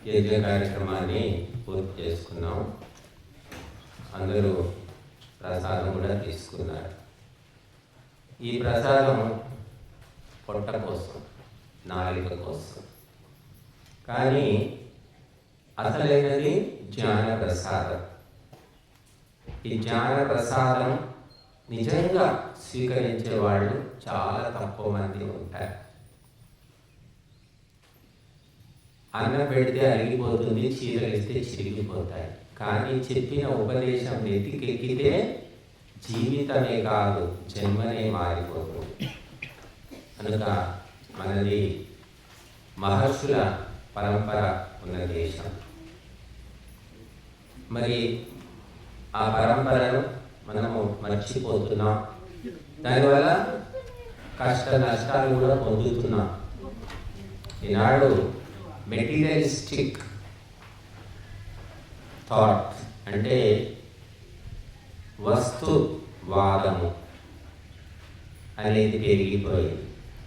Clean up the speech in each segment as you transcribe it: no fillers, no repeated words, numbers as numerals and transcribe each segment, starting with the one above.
యజ్ఞ కార్యక్రమాన్ని పూర్తి చేసుకున్నాం. అందరూ ప్రసాదం కూడా తీసుకున్నారు. ఈ ప్రసాదం పొట్ట కోసం, నాలిక కోసం, కానీ అసలైనది జ్ఞాన ప్రసాదం. ఈ జ్ఞాన ప్రసాదం నిజంగా స్వీకరించే వాళ్ళు చాలా తక్కువ మంది ఉంటారు. అన్నం పెడితే అరిగిపోతుంది, చీరలు ఇస్తే చిరిగిపోతాయి. కానీ చెప్పిన ఉపదేశం నెత్తికెక్కితే జీవితమే కాదు జన్మనే మారిపోతుంది. కనుక మనది మహర్షుల పరంపర ఉన్న దేశం. మరి ఆ పరంపరను మనము మర్చిపోతున్నాం. దానివల్ల కష్ట నష్టాలు కూడా పొందుతున్నాం. ఈనాడు మెటీరియలిస్టిక్ థాట్ అంటే వస్తువాదము అనేది పెరిగిపోయింది.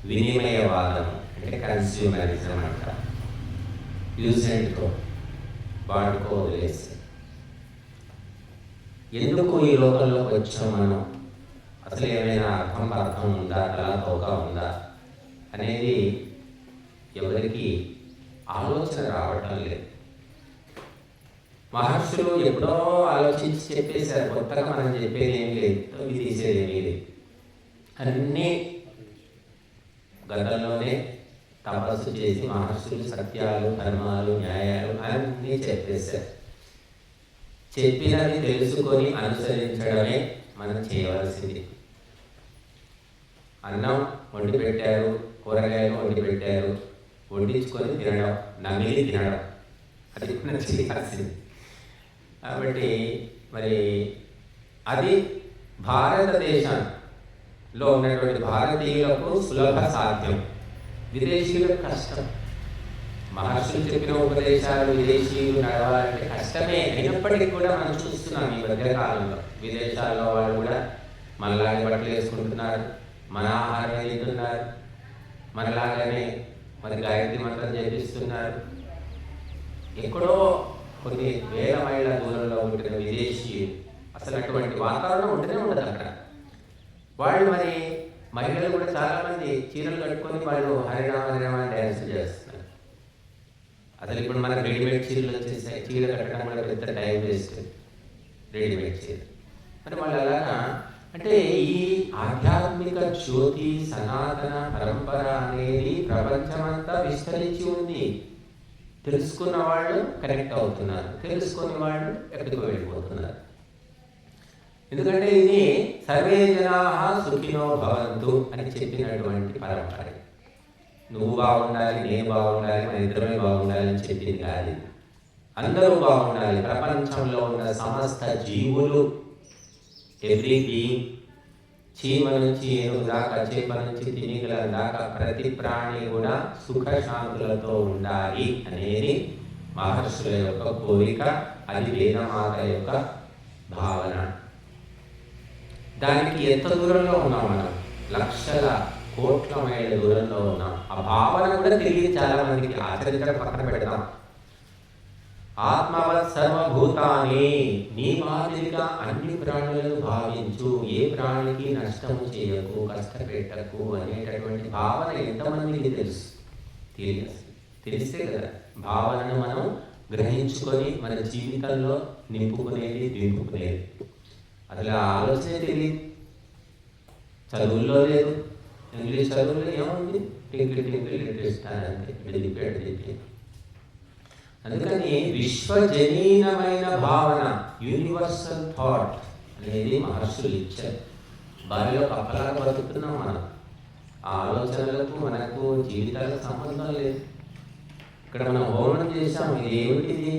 వినిమయవాదము అంటే కన్స్యూమరిజం అంట. యూజ్ అండ్ త్రో, వాడుకో వదిలేసి. ఎందుకు ఈ లోకంలోకి వచ్చాం మనం? అసలు ఏమైనా అర్థం ఉందా, తోక ఉందా అనేది ఎవరికి ఆలోచన రావటం లేదు. మహర్షులు ఎప్పుడో ఆలోచించి చెప్పేశారు. కొత్తగా మనం చెప్పేది ఏమీ లేదు, అవి తీసేది ఏమీ లేదు. అన్నీ గతంలోనే తపస్సు చేసి మహర్షులు సత్యాలు, ధర్మాలు, న్యాయాలు అన్నీ చెప్పేశారు. చెప్పినది తెలుసుకొని అనుసరించడమే మనం చేయవలసింది. అన్నం వండి పెట్టారు, కూరగాయలు వండి పెట్టారు, వడ్డించుకొని తినడం, నమిలి తినడం, అది మనం చేయాల్సింది. కాబట్టి మరి అది భారతదేశంలో ఉన్నటువంటి భారతీయులకు సులభ సాధ్యం, విదేశీయులకు కష్టం. మహర్షులు చెప్పిన ఉపదేశాలు విదేశీయులు నడవాలంటే కష్టమే. అయినప్పటికీ కూడా మనం చూస్తున్నాం ఈ మధ్య కాలంలో విదేశాల్లో వాళ్ళు కూడా మనలాగే బట్టలు వేసుకుంటున్నారు, మన ఆహారం తింటున్నారు, మనలాగానే మరి గాయత్రి మంత్రం చేపిస్తున్నారు. ఎక్కడో కొన్ని వేల మైళ్ళ దూరంలో ఉంటున్న విదేశీయులు అసలు అటువంటి వాతావరణం ఉంటూనే ఉండదు అక్కడ. వాళ్ళు మరి మహిళలు కూడా చాలామంది చీరలు కట్టుకొని వాళ్ళు హరిరామ హరిరామ డ్యాన్స్ చేస్తున్నారు. అసలు ఇప్పుడు మనకు రెడీమేడ్ చీరలు వచ్చేసాయి. చీర కట్టడం కూడా పెద్ద టైం వేస్ట్, రెడీమేడ్ చీర. మరి వాళ్ళు అలాగా అంటే ఈ ఆధ్యాత్మిక జ్యోతి సనాతన పరంపర అనేది ప్రపంచమంతా విస్తరించి ఉంది. తెలుసుకున్న వాళ్ళు కనెక్ట్ అవుతున్నారు, తెలుసుకుని వాళ్ళు ఎక్కడికి వెళ్ళిపోతున్నారు. ఎందుకంటే ఇది సర్వే జనాః సుఖినో భవంతు అని చెప్పినటువంటి పరంపర. నువ్వు బాగుండాలి, నేను బాగుండాలి, మన ఇద్దరమే బాగుండాలి అని చెప్పింది కాదు. అందరూ బాగుండాలి. ప్రపంచంలో ఉన్న సమస్త జీవులు, ఎవ్రీ బీయింగ్, చీమ నుంచి ఏనుగు దాకా, చేప నుంచి తిమింగల దాకా ప్రతి ప్రాణి కూడా సుఖశాంతులతో ఉండాలి అనేది మహర్షుల యొక్క కోరిక. అది వేదమాత యొక్క భావన. దానికి ఎంత దూరంలో ఉన్నాం మనం? లక్షల కోట్ల మైళ్ళ దూరంలో ఉన్నాం. ఆ భావన కూడా తెలియదు చాలా మందికి. ఆచరించడం పక్కన పెడతాం. ఆత్మవత్ సర్వభూతాని, నీ మాదిరిగా అన్ని ప్రాణులను భావించు, ఏ ప్రాణికి నష్టము చేయకు, కష్టపెట్టకు అనేటటువంటి భావన ఎంతమందికి తెలుసు? తెలిసే కదా భావనను మనం గ్రహించుకొని మన జీవితంలో నింపుకునేది, దింపుకునేది. అసలు ఆలోచనే తెలియదు. చదువుల్లో లేదు. ఇంగ్లీష్ చదువులో ఏముంది? టింకిల్ టింకిల్ అంతే, దిప్పి. అందుకని విశ్వజనీనమైన భావన, యూనివర్సల్ థాట్ అనేది మహర్షులు ఇచ్చారు. బావిలో కప్పలాగా బతుకుతున్నాం మనం. ఆ ఆలోచనలకు మనకు జీవితాలకు సంబంధం లేదు. ఇక్కడ మనం హోమం చేసాం, ఇది ఏమిటిది?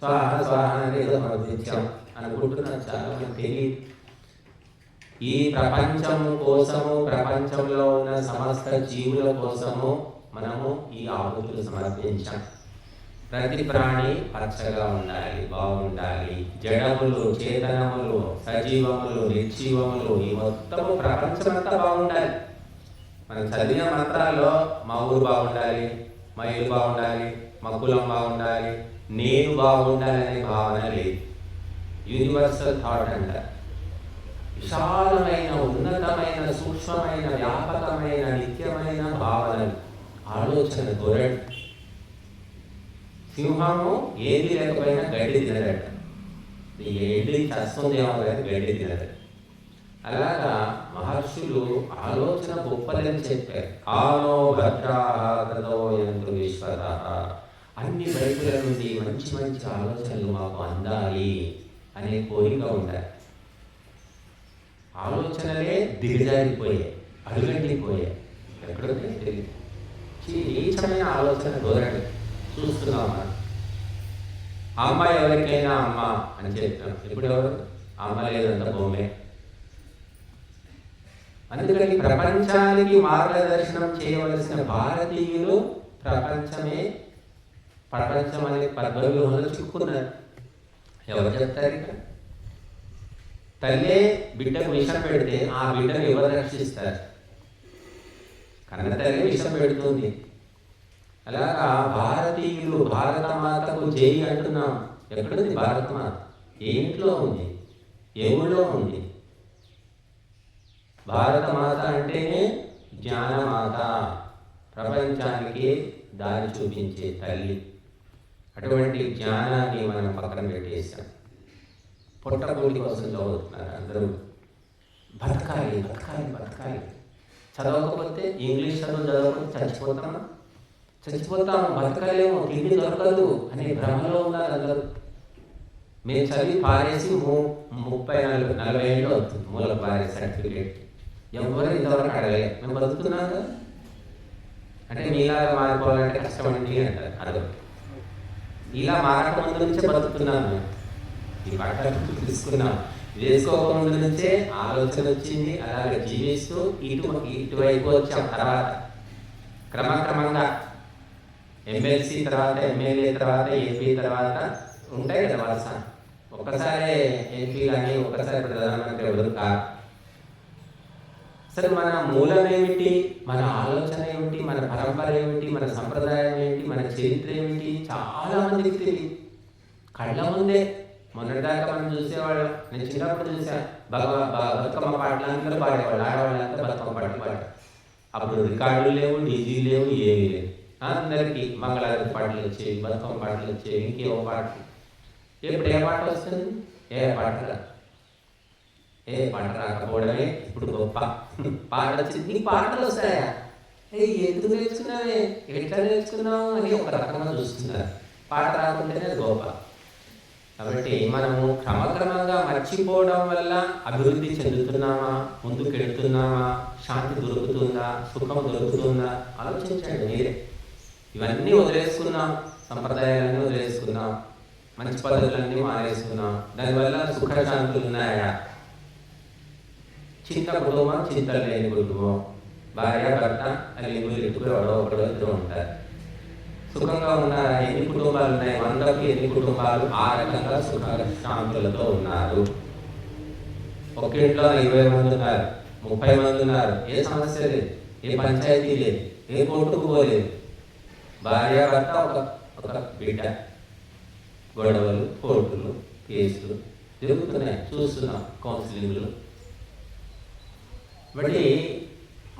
స్వాహ స్వాహ అనేది సమర్థించాం అనుకుంటున్నాం. చాలా మనకు తెలియదు. ఈ ప్రపంచము కోసము, ప్రపంచంలో ఉన్న సమస్త జీవుల కోసము మనము ఈ ఆహుతులు సమర్పించాం. ప్రతి ప్రాణి పచ్చగా ఉండాలి, బాగుండాలి. జడములు, చేతనములు, సజీవములు, నిర్జీవములు, ఈ మొత్తము ప్రపంచమంతా బాగుండాలి. మనం చదివిన మంత్రాల్లో మా ఊరు బాగుండాలి, మా ఇల్లు బాగుండాలి, మా కులం బాగుండాలి, నేను బాగుండాలనే భావన లేదు. యూనివర్సల్ థాట్ అంటారు. విశాలమైన, ఉన్నతమైన, సూక్ష్మమైన, వ్యాపకమైన, నిత్యమైన భావనలు, ఆలోచన ధోరణి. సింహము ఏది లేకపోయినా గడ్డి తినదట. ఎండి చస్తుందేమో కానీ గడ్డి తినదట. అలాగా మహర్షులు ఆలోచన గొప్పదని చెప్పారు. ఆనో భద్రాదో యంతు విశ్వత. అన్ని వైపుల నుండి మంచి మంచి ఆలోచనలు మాకు అందాలి అనే కోరిక ఉండాలి. ఆలోచనలే దిగజారిపోయాయి, అడుగంటిపోయాయి. ఎక్కడో తెలియదు. నీచమైన ఆలోచన ధోరణి చూస్తున్నాం మనం. అమ్మ ఎవరికైనా అమ్మ అని చెప్తాం. ఇప్పుడు ఎవరు అమ్మ లేదంత భూమే. అందుకని ప్రపంచానికి మార్గదర్శనం చేయవలసిన భారతీయులు ప్రపంచం అనే పద్మవ్యూహంలో చిక్కుకున్నారు. ఎవరు చెప్తారు? ఇక్కడ తల్లే బిడ్డకు విషం పెడితే ఆ బిడ్డను ఎవరు రక్షిస్తారు? కన్న తల్లి విషం పెడుతుంది. అలాగా భారతీయులు భారత మాతకు జై అంటున్నాం. ఎక్కడుంది భారత మాత? ఏ ఇంట్లో ఉంది? ఏ ఊళ్ళో ఉంది? భారత మాత అంటేనే జ్ఞానమాత, ప్రపంచానికి దారి చూపించే తల్లి. అటువంటి జ్ఞానాన్ని మనం పక్కన పెట్టేసాం. పొట్టగూడి కోసం చదువుతున్నారు అందరూ. బతకాలి బతకాలి బతకాలి. చదవకపోతే ఇంగ్లీష్ చదవకపోతే చచ్చిపోతాము, బతకలేము, తిండి దొరకదు అనే భ్రమలో ఉన్నారు అందరూ. మేము చదివి పారేసి 30-40 ఏళ్ళు అవుతుంది మూల పారే సర్టిఫికేట్. ఎవరు ఇంతవరకు అడగలేదు. మేము బతుకుతున్నాం కదా. అంటే మీలాగా మారిపోవాలంటే కష్టమండి అంటారు. అదో ఇలా మారక ముందు నుంచే బతుకుతున్నాం. మేము ఈ బట్టలు తీసుకున్నాం, వేసుకోకముందు నుంచే ఆలోచన వచ్చింది. అలాగే జీవిస్తూ ఇటువైపు వచ్చాం. తర్వాత క్రమక్రమంగా ఎమ్మెల్సీ తర్వాత, ఎమ్మెల్యే తర్వాత, ఎంపీ తర్వాత ఉంటాయి కదా వరుస. ఒక్కసారి ఎంపీ కానీ ఒక్కసారి ప్రధానమంత్రి ఎవరు కాదు. అసలు మన మూలం ఏమిటి, మన ఆలోచన ఏమిటి, మన పరంపర ఏమిటి, మన సంప్రదాయం ఏంటి, మన చరిత్ర ఏమిటి చాలా మందికి తెలియదు. కళ్ళ ముందే మొన్నటిదాకా మనం చూసేవాళ్ళం. నేను చిన్నప్పుడు చూసా, బతుకమ్మ పాటలు అందరూ పాడేవాళ్ళు, ఆడవాళ్ళంతా బతుకమ్మ పాటలు పాడారు. అప్పుడు రికార్డులు లేవు, డీజీ లేవు, ఏమీ లేవు. అందరికీ మంగళారతి పాటలు వచ్చేవి, బతుకమ్మ పాటలు వచ్చేవి, ఇంకేమో పాటలు. ఎప్పుడు ఏ పాట వస్తుంది? ఏ పాట రాకపోవడమే ఇప్పుడు గొప్ప. పాట వచ్చింది, నీకు పాటలు వస్తాయా? ఎందుకు నేర్చుకున్నావే, ఎట్లా నేర్చుకున్నావు అని ఒక రకంగా చూస్తున్నారు. పాట రాకుంటేనే గొప్ప. కాబట్టి మనము క్రమక్రమంగా మర్చిపోవడం వల్ల అభివృద్ధి చెందుతున్నామా, ముందుకు వెళుతున్నామా, శాంతి దొరుకుతుందా, సుఖం దొరుకుతుందా ఆలోచించండి మీరే. ఇవన్నీ వదిలేసుకున్నాం, సంప్రదాయాలన్నీ వదిలేసుకున్నాం, మంచి పద్ధతులన్నీ మానేసుకున్నాం. దానివల్ల సుఖశాంతులు ఉన్నాయా? చిన్న కుటుంబం, చింతలు లేని కుటుంబం, భార్య భర్త అల్లింగులు ఇట్టుకుని ఒకడో ఇద్దరు ఉంటారు. సుఖంగా ఉన్నారా? ఎన్ని కుటుంబాలు ఉన్నాయి? 100కి ఎన్ని కుటుంబాలు ఆ రకంగా సుఖ శాంతులతో ఉన్నారు? ఒక ఇంట్లో 20 మంది ఉన్నారు, 30 మంది ఉన్నారు, ఏ సమస్య లేదు, ఏ పంచాయతీ లేదు, ఏ కోర్టుకు పోలేదు. భార్య భర్త ఒక బిడ్డ, గొడవలు, కోర్టులు, కేసులు జరుగుతున్నాయి, చూస్తున్నాం, కౌన్సిలింగ్లు. బట్టి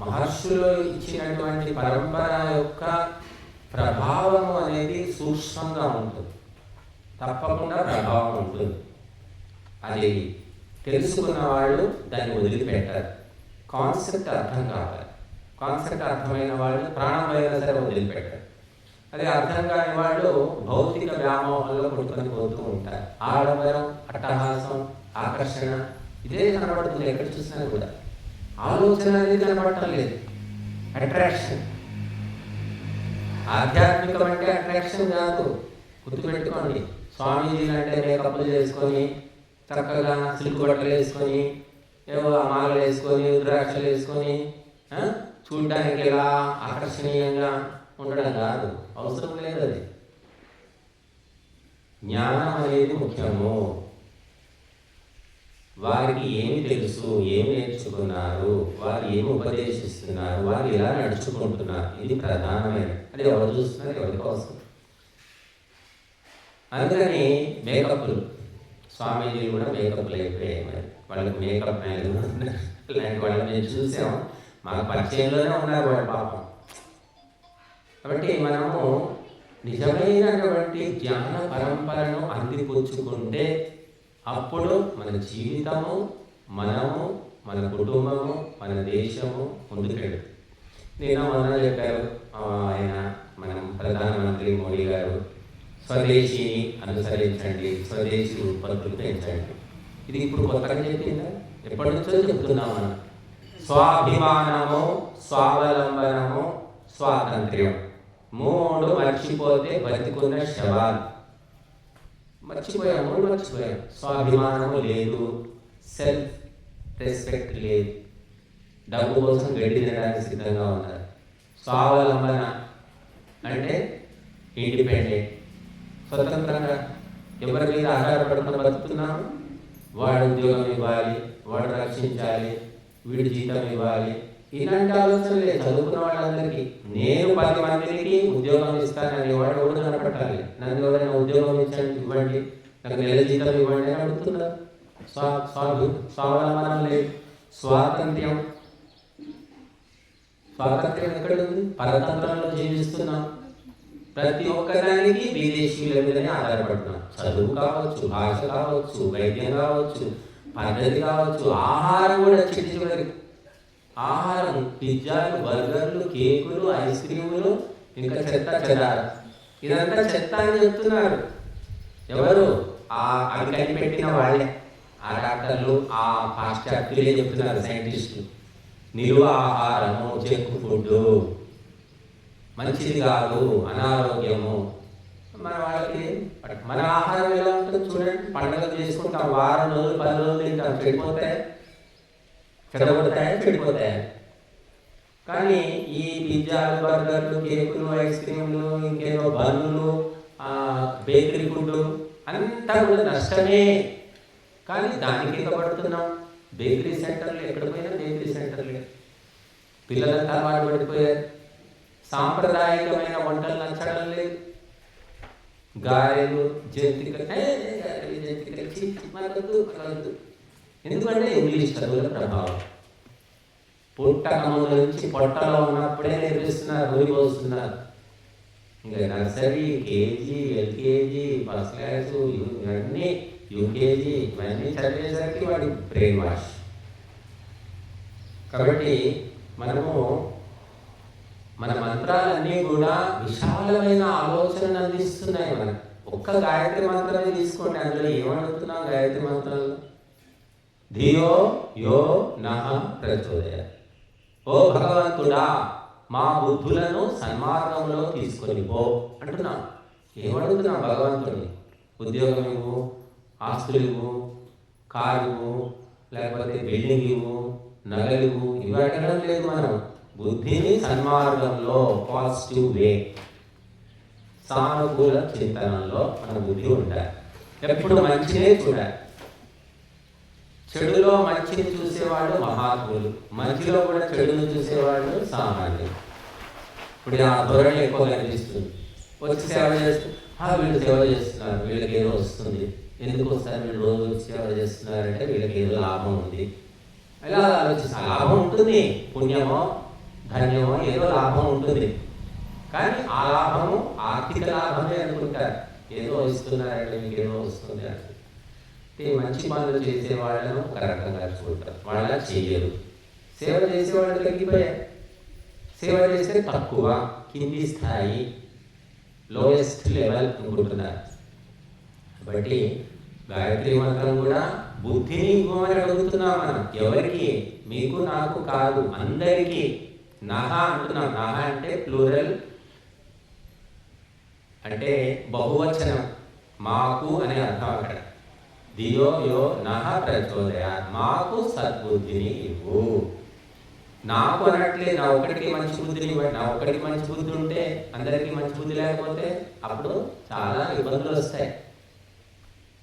మహర్షులు ఇచ్చినటువంటి పరంపర యొక్క ప్రభావం అనేది సూక్ష్మంగా ఉంటుంది, తప్పకుండా ప్రభావం ఉంటుంది. అది తెలుసుకున్న వాళ్ళు దాన్ని వదిలిపెట్టారు. కాన్సెప్ట్ అర్థం కావాలి. కాన్సెప్ట్ అర్థమైన వాళ్ళు ప్రాణం అయినా సరే వదిలిపెట్టారు. అది అర్థం కాని వాళ్ళు భౌతిక వ్యామోహంలో కొట్టుకొని పోతూ ఉంటారు. ఆడంబరం, అట్టహాసం, ఆకర్షణ ఇదే కనబడుతుంది ఎక్కడ చూసినా కూడా. ఆలోచన అనేది కనబడటం లేదు. అట్రాక్షన్, ఆధ్యాత్మికం అంటే అట్రాక్షన్ కాదు, గుర్తుపెట్టుకోండి. స్వామీజీలు అంటే మేకప్లు చేసుకొని, చక్కగా సిల్క్ బట్టలు వేసుకొని, ఏవో మాలలు వేసుకొని, రుద్రాక్షలు వేసుకొని చూడడానికి ఎలా ఆకర్షణీయంగా ఉండడం కాదు, అవసరం లేదు. అది జ్ఞానం అనేది ముఖ్యము. వారికి ఏమి తెలుసు, ఏమి నేర్చుకున్నారు, వారు ఏమి ఉపదేశిస్తున్నారు, వారు ఎలా నడుచుకుంటున్నారు, ఇది ప్రధానమైన. అది ఎవరు చూస్తున్నారు, ఎవరి కోసం? అందుకని మేకప్లు, స్వామీజీలు కూడా మేకప్లు అయిపోయాయి. మరి వాళ్ళకి మేకప్ మ్యాన్ ఇలాంటి వాళ్ళని మేము చూసాం, మాకు పరిచయంలోనే ఉన్నారు వాళ్ళు పాపం. కాబట్టి మనము నిజమైనటువంటి జ్ఞాన పరంపరను అందిపుచ్చుకుంటే అప్పుడు మన జీవితము, మనము, మన కుటుంబము, మన దేశము ముందుకెళ్తుంది. నిన్న మొన్న చెప్పారు ఆయన మనం ప్రధానమంత్రి మోడీ గారు, స్వదేశీని అనుసరించండి, స్వదేశీ ఉత్పత్తులు పెంచండి. ఇది ఇప్పుడు కొత్తగా చెప్పిందా? ఎప్పటి నుంచో చెప్తున్నాం మనం. స్వాభిమానము, స్వావలంబనము, స్వాతంత్ర్యం, మూడు మర్చిపోతే బతికున్న శవాలు. మర్చిపోయాము. స్వాభిమానము లేదు, సెల్ఫ్ రెస్పెక్ట్ లేదు, డబ్బు కోసం గడ్డి తినడానికి సిద్ధంగా ఉన్నారు. స్వావలంబన అంటే ఇండిపెండెంట్, స్వతంత్రంగా ఎవరి మీద ఆధారపడుతున్న బతుకుతున్నాము. వాడు ఉద్యోగం ఇవ్వాలి, వాడు రక్షించాలి, వీడి జీతం ఇవ్వాలి, ఇలాంటి ఆలోచన లేదు చదువుకున్న వాళ్ళందరికీ. నేను 10 మందికి ఉద్యోగం ఇస్తానని వాడు ఎవరు కనపడాలి. నన్ను ఎవరైనా ఉద్యోగం ఇవ్వండి, నాకు నెల జీతం ఇవ్వండి అని అడుగుతున్నారు. స్వావలంబనం లేదు. స్వాతంత్ర్యం ఎక్కడ ఉంది? పరతంత్రంలో జీవిస్తున్నాం. ప్రతి ఒక్కదానికి విదేశీయుల మీదనే ఆధారపడుతున్నాం. చదువు కావచ్చు, భాష కావచ్చు, వైద్యం కావచ్చు, పద్ధతి కావచ్చు, ఆహారం కూడా చివరికి ఆహారం, పిజ్జాలు, బర్గర్లు, కేకులు, ఐస్ క్రీములు, ఇంకా చెత్త చెదారం. ఇదంతా చెత్త అని చెప్తున్నారు ఎవరు? అవి కనిపెట్టిన వాళ్ళే, ఆ డాక్టర్లు, ఆ పాశ్చాత్యులే చెప్తున్నారు, సైంటిస్టులు. నిలువ ఆహారము, జంక్ ఫుడ్ మంచిది కాదు, అనారోగ్యము. మన వాళ్ళకి మన ఆహారం ఎలా ఉంటుందో చూడండి. పండుగలు చేసుకుంటాం, వారం రోజులు 10 రోజులు తింటాం, చెడిపోతాయి, చెడిపోతాయి. కానీ ఈ పిజ్జాలు, బర్గర్లు, కేకులు, ఐస్ క్రీములు, ఇంకేదో బన్నులు, బేకరీ ఫుడ్ అంతా కూడా నష్టమే. కానీ దానికి ఎంత పడుతున్నాం? బేకరీ సెంటర్లు, ఎక్కడ పోయినా బేకరీ సెంటర్లే. పిల్లలంతా అలవాటు పడిపోయారు. సాంప్రదాయకమైన వంటలు నచ్చడం లేదు. గారెలు, జంతికలు, ఎందుకంటే ఇంగ్లీష్ చదువుల ప్రభావం. పుట్టకముల నుంచి పొట్టలో ఉన్నప్పుడే నేర్పిస్తున్నారు, ఊరిపోస్తున్నారు. ఇంకా nursery, KG, LKG, first class, ఇవన్నీ యూకేజీ, ఇవన్నీ చదివేసరికి వాడి బ్రెయిన్ వాష్. కాబట్టి మనము మన మంత్రాలన్నీ కూడా విశాలమైన ఆలోచనను అందిస్తున్నాయి మనకు. ఒక్క గాయత్రి మంత్రమే తీసుకోండి, అందులో ఏమడుగుతున్నాం గాయత్రి మంత్రంలో? ధియో యో నః ప్రచోదయాత్. ఓ భగవంతుడా, మా బుద్ధులను సన్మార్గంలో తీసుకొని పో అంటున్నాం. ఏమడుగుతున్నాం భగవంతుడిని? ఉద్యోగం ఇవ్వు, ఆస్తులు ఇవ్వు, కారు ఇవ్వు, లేకపోతే బిల్డింగ్ ఇవ్వు, నగలు ఇవ్వు, ఇవి అడగడం లేదు. మనం బుద్ధిని సన్మార్గంలో, పాజిటివ్ వే, సానుకూల చింతనంలో మన బుద్ధి ఉండాలి. ఎప్పుడు మంచినే చూడాలి. చెడులో మంచిని చూసేవాడు మహాత్ములు, మంచిలో కూడా చెడును చూసేవాడు సామాన్యులు. ఇప్పుడు ఆ ధోరణి ఎక్కువ కనిపిస్తుంది. వచ్చి సేవ చేస్తూ వీళ్ళు సేవ చేస్తున్నారు, వీళ్ళకి ఏదో వస్తుంది. ఎందుకు వస్తారు వీళ్ళు రోజు సేవ చేస్తున్నారంటే వీళ్ళకి ఏదో లాభం ఉంది. ఇలా ఆలోచిస్తారు. లాభం ఉంటుంది, పుణ్యమో ధన్యమో ఏదో లాభం ఉంటుంది. కానీ ఆ లాభము ఆర్థిక లాభమే అనుకుంటారు. ఏదో ఇస్తున్నారంటే మీకు ఏదో వస్తుంది అంటే. మంచి పనులు చేసే వాళ్ళను ఒక రకంగా చూడతారు, వాళ్ళ చెయ్యరు. సేవ చేసేవాళ్ళు తగ్గిపోయారు. సేవ చేస్తే తక్కువ, కింది స్థాయి, లోయెస్ట్ లెవెల్ అనుకుంటున్నారు. కాబట్టి గాయత్రి మంత్రం కూడా బుద్ధిని ఇవ్వమని అడుగుతున్నాం మనం. ఎవరికి? మీకు నాకు కాదు, అందరికీ. నహ అంటున్నాం. నహ అంటే ప్లూరల్, అంటే బహువచనం, మాకు అనే అర్థం అక్కడ. ధియో యో నః ప్రచోదయాత్, మాకు సద్బుద్ధిని ఇవ్వు. నాకు అనట్లే, నా ఒక్కడికి మంచి బుద్ధిని ఇవ్వండి. నా ఒక్కడికి మంచి బుద్ధి ఉంటే అందరికీ మంచి బుద్ధి లేకపోతే అప్పుడు చాలా ఇబ్బందులు వస్తాయి.